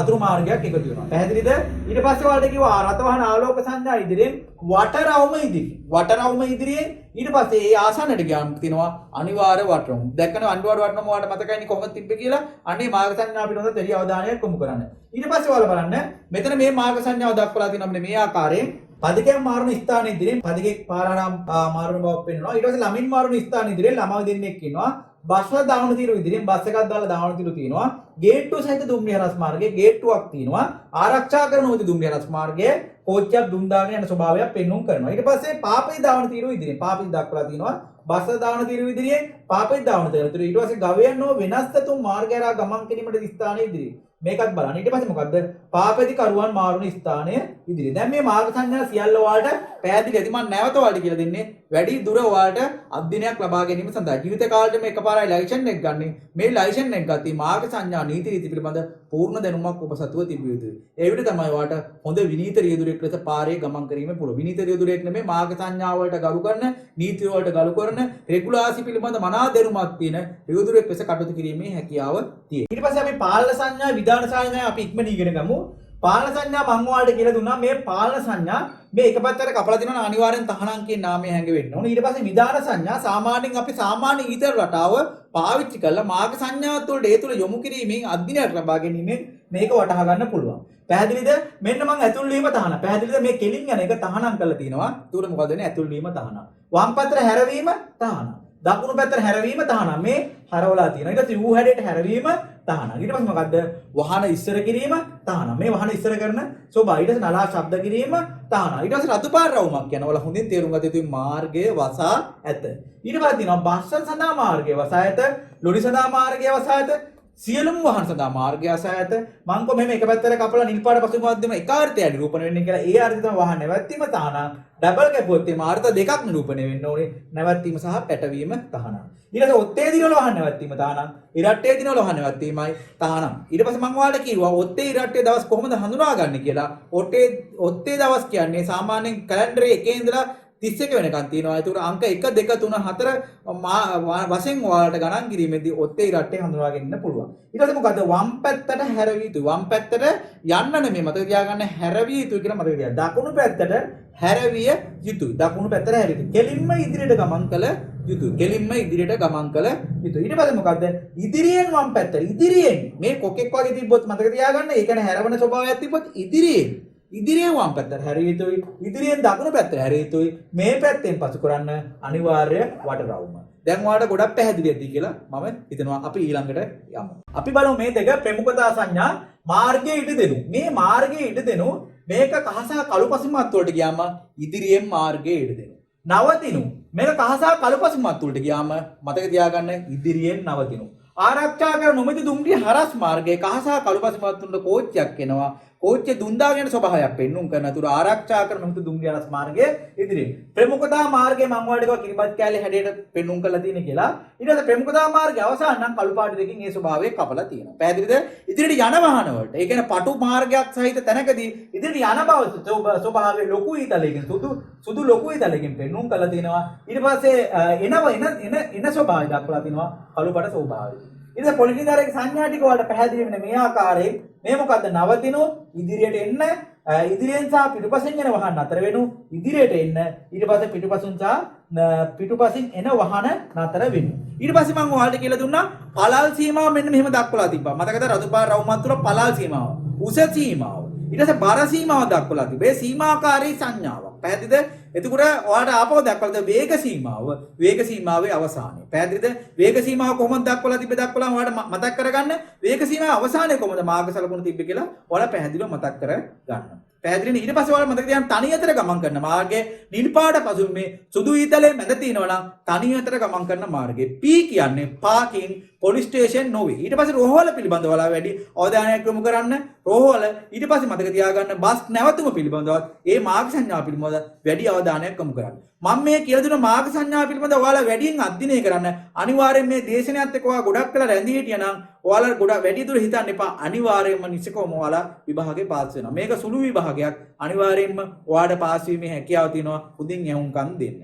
අතුරු මාර්ගයක් එකතු වෙනවා. පැහැදිලිද? ඊට පස්සේ ඔයාලට කිව්වා රථ වාහන ආලෝක සංඥා ඉදිරියෙන් වටරවුම ඉදිරියෙන්. වටරවුම ඉදිරියෙන් ඊට පස්සේ ඒ ආසන්නට ගියාම තියෙනවා අනිවාර්ය වටරවුම. දැක්කම අනිවාර්ය වටරවුම ඔයාලට මතකයිනේ කොහොමද තිබ්බේ කියලා. අනේ මාර්ග සංඥා පිළිබඳව දෙවි අවධානයක් යොමු කරන්න. ඊට පස්සේ ඔයාලා බලන්න මෙතන මේ මාර්ග සංඥාව දක්වලා තියෙනවා මෙන්න මේ ආකාරයෙන්. පදිකයන් මාරුණු ස්ථාන ඉදිරියෙන් පදිකෙක් පාරාරම් මාරුණු බවක් පෙන්වනවා. ඊට පස්සේ ළමින් මාරුණු ස්ථාන ඉදිරියෙන් ළමයි දෙන්නෙක් ඉන්නවා. බස් වල දාවන తీරු ඉදිරියෙන් බස් එකක් දාලා දාවන తీරු තියෙනවා. ගේට්ටුව සහිත දුම්රිය හරස් මාර්ගයේ ගේට්ටුවක් තියෙනවා. ආරක්ෂා කරන උදේ දුම්රිය හරස් මාර්ගයේ කෝච්චියක් දුම් දාගෙන යන ස්වභාවයක් පෙන්වුම් කරනවා. ඊට පස්සේ පාපේ දාවන తీරු ඉදිරියෙන් පාපේ දක්වලා තියෙනවා. බස් දාවන తీරු ඉදිරියෙන් පාපේ දාවන తీරු. ඊට පස්සේ ගවයන් නෝ වෙනස් තතුන් මාර්ගය හරහා ගමන් කිරීමට ස්ථානයේ ඉදිරියෙන් මේකත් බලන්න. ඊට පස්සේ මොකද්ද? පාපෙදි කරුවන් මාරුණ ස්ථානය ඉදිරිය. දැන් මේ මාර්ග සංඥා සියල්ල ඔයාලට පැහැදිලි ඇති. මම නැවත ඔයාලට කියලා දෙන්නේ වැඩි දුර ඔයාලට අධ්‍යයනයක් ලබා ගැනීම සඳහා ජීවිත කාලෙට මේ එකපාරයි ලයිසන් එක ගන්න. මේ ලයිසන් එක ගත්තී මාර්ග සංඥා නීති රීති පිළිබඳ පූර්ණ දැනුමක් ඔබ සතුව තිබිය යුතුයි. ඒ විදිහට තමයි ඔයාලට හොඳ විනීත රියදුරෙක් ලෙස පාරේ ගමන් කිරීම පුළුවන්. විනීත රියදුරෙක් නෙමෙයි මාර්ග සංඥා වලට ගරු කරන, නීති වලට ගරු කරන, රෙගුලාසි පිළිබඳ මනා දැනුමක් තියෙන රියදුරෙක් ලෙස කටයුතු කිරීමේ හැකියාව තියෙනවා. ඊට පස්සේ අපි පාලන සංඥා විධාන සංඥා අපි ඉක්මනින් ඉගෙන ගමු. පාලන සංඥා මම ඔයාලට කියලා දුන්නා මේ පාලන සංඥා මේ එක පැත්තකට කපලා දෙනවා අනිවාර්යෙන් තහනම් කියන නාමය හැංග වෙන්න ඕනේ. ඊට පස්සේ විධාන සංඥා සාමාන්‍යයෙන් අපි සාමාන්‍ය ඊතර රටාව පාවිච්චි කරලා මාර්ග සංඥාවත් වලට ඒ තුල යොමු කිරීමෙන් අධ්‍යයනයක් ලබා ගැනීමෙන් මේක වටහා ගන්න පුළුවන්. පැහැදිලිද? මෙන්න මම ඇතුල් වීම තහනම්. පැහැදිලිද? මේ කෙලින් යන එක තහනම් කරලා තිනවා. ඒකට මොකද වෙන්නේ? ඇතුල් වීම තහනම්. වම් පැත්තට හැරවීම තහනම්. දකුණු පැත්තට හැරවීම තහනම්. මේ හරවලා තියෙනවා. ඊට පස්සේ U හැඩයට හැරවීම තහනම්. ඊට පස්සේ මොකද්ද? වහන ඉස්සර කිරීම තහනම්. මේ වහන ඉස්සර කරන ස්වභාවය. ඊට පස්සේ නලා ශබ්ද කිරීම තහනම්. ඊට පස්සේ රතු පාර රවුමක් යනවා. ඔයාලා හොඳින් තේරුම් ගත යුතුයි මාර්ගය වසා ඇත. ඊට පස්සේ තියෙනවා බස් සඳහා මාර්ගය වසා ඇත. ලොරි සඳහා මාර්ගය වසා ඇත. සියලුම වාහන සඳහා මාර්ගය වසා ඇත. මං කො මෙහෙම එක පැත්තට කපලා නිල් පාට පසුබිමක් දෙම එක අර්ථය නිරූපණය වෙන්නේ කියලා. ඒ අර්ථය තමයි වාහන නැවැත්වීම තහනම්. ඩබල් කැපුවොත් මේ අර්ථ දෙකක් නිරූපණය වෙන්න ඕනේ. නැවැත්වීම සහ පැටවීම තහනම්. ඊට පස්සේ ඔත්තේ දිනවල වාහන නැවැත්වීම තහනම්. ඉරට්ටේ දිනවල වාහන නැවැත්වීමයි තහනම්. ඊට පස්සේ මං ඔයාලට කිව්වා ඔත්තේ ඉරට්ටේ දවස් කොහොමද හඳුනාගන්නේ කියලා. ඔත්තේ දවස් කියන්නේ සාමාන්‍යයෙන් කැලෙන්ඩරේ එකේ ඉඳලා 31 වෙනකන් තියෙනවා. ඒකට අංක 1 2 3 4 වශයෙන් ඔයාලට ගණන් කිරීමේදී ඔත්තේ ඉරට්ටේ හඳුනා ගන්න පුළුවන්. ඊට පස්සේ මොකද? වම් පැත්තට හැරවිය යුතුයි. වම් පැත්තට යන්න නෙමෙයි මතක තියාගන්න හැරවිය යුතුයි කියලා මතක තියාගන්න. දකුණු පැත්තට හැරවිය යුතුයි. දකුණු පැත්තට හැරවිය යුතුයි. කෙලින්ම ඉදිරියට ගමන් කළ යුතුයි. කෙලින්ම ඉදිරියට ගමන් කළ යුතුයි. ඊට පස්සේ මොකද? ඉදිරියෙන් වම් පැත්තට ඉදිරියෙන් මේ කොකෙක් වගේ තිබ්බොත් මතක තියාගන්න. ඒ කියන්නේ හැරවන ස්වභාවයක් තිබ්බොත් ඉදිරියෙන් වම් පැත්තට හැරිය යුතුයි. ඉදිරියෙන් දකුණු පැත්තට හැරිය යුතුයි. මේ පැත්තෙන් පසු කරන්න අනිවාර්ය වටරවුම. දැන් ඔයාලට ගොඩක් පැහැදිලි ඇති කියලා මම හිතනවා. අපි ඊළඟට යමු. අපි බලමු මේ දෙක ප්‍රමුඛතා සංඥා මාර්ගයේ ඉඩ දෙනු. මේ මාර්ගයේ ඉඩ දෙනු මේක කහ සහ කළු පසුමත් වලට ගියාම ඉදිරියෙන් මාර්ගයේ ඉඩ දෙනු. නවතිනු. මේක කහ සහ කළු පසුමත් වලට ගියාම මතක තියාගන්න ඉදිරියෙන් නවතිනු. ආරක්ෂා කර නොමැති දුම්රිය හරස් මාර්ගයේ කහ සහ කළු පසුමත් වලට කෝච්චියක් එනවා. කෝච්චිය දුන්දාගෙන ස්වභාවයක් පෙන්눔 කරන තුරු ආරක්ෂා කරන නොමැති දුම්රිය හරස් මාර්ගයේ ඉදිරියෙන්. ප්‍රමුඛතා මාර්ගයේ මම ඔයාලට කිව්වා කිරිබත් කැලේ හැඩයට පෙන්눔 කරලා තියෙන කියලා. ඊට පස්සේ ප්‍රමුඛතා මාර්ගයේ අවසාන නම් කළු පාට දෙකකින් මේ ස්වභාවය කපලා තියෙනවා. පැහැදිලිද? ඉදිරියට යන වාහන වලට. ඒ කියන්නේ පටු මාර්ගයක් සහිත තැනකදී ඉදිරියට යන බව ස්වභාවය ලොකු ඊතලයකින් සුදු ලොකු ඊතලයකින් පෙන්눔 කරලා තියෙනවා. ඊට පස්සේ එන ස්වභාවය දක්වලා තිනවා කළු පාට ස්වභාවය. ඉතින් පොලිටිකාරයේ සංඥා ටික වලට පැහැදිලි වෙන මේ ආකාරයෙන් මේ මොකද්ද? නවතිනු, ඉදිරියට එන්න, ඉදිරියෙන් සහ පිටුපසින් එන වහන නතර වෙනු, ඉදිරියට එන්න, ඊට පස්සේ පිටුපසින් එන වහන නතර වෙනු. ඊට පස්සේ මම ඔයාලට කියලා දුන්නා පළල් සීමාව මෙන්න මෙහෙම දක්වලා තිබ්බා. මතකද? රතු පාර රවුමත් තුල පළල් සීමාව, උස සීමාව, ඊට පස්සේ බර සීමාව දක්වලා තිබේ. සීමාකාරී සංඥාවක්. පැහැදිලිද? එතකොට ඔයාලට ආපහු දක්වලා වේග සීමාවේ අවසානය. පැහැදිලිද? වේග සීමාව කොහොමද දක්වලා තිබ්බේ? දක්වලා ඔයාලට මතක් කරගන්න. වේග සීමාවේ අවසානය කොහොමද මාර්ග සලකුණු තිබ්බේ කියලා ඔයාලා පැහැදිලිව මතක් කරගන්න. පැහැදිලිනේ? ඊට පස්සේ ඔයාලා මතක තියාගන්න තනි අතර ගමන් කරන මාර්ගයේ නිල් පාට පසුබිමේ සුදු ඊතලයේ මැද තියෙනවා නම් තනි අතර ගමන් කරන මාර්ගයේ P කියන්නේ පාකින් පොලිස් ස්ටේෂන් නොවේ. ඊට පස්සේ රෝහල පිළිබඳව ඔයාලා වැඩි අවධානයක් යොමු කරන්න. රෝහල ඊට පස්සේ මතක තියාගන්න බස් නැවතුම පිළිබඳව ඒ මාර්ග සංඥා පිළිබඳව වැඩි අවධානයක් අවධානයක් යොමු කරන්න. මම මේ කියලා දුන්න මාර්ග සංඥා පිළිබඳව ඔයාලා වැඩියෙන් අධ්‍යයනය කරන්න. අනිවාර්යයෙන් මේ දේශනාවත් එක්ක ඔයා ගොඩක් වෙලා රැඳී හිටියනම් ඔයාලා ගොඩක් වැඩි දුර හිතන්න එපා. අනිවාර්යයෙන්ම නිසකවම ඔයාලා විභාගේ පාස් වෙනවා. මේක සුළු විභාගයක්. අනිවාර්යයෙන්ම ඔයාට පාස් වීමේ හැකියාව තියෙනවා. උදින් යහුම්කම් දෙන්න.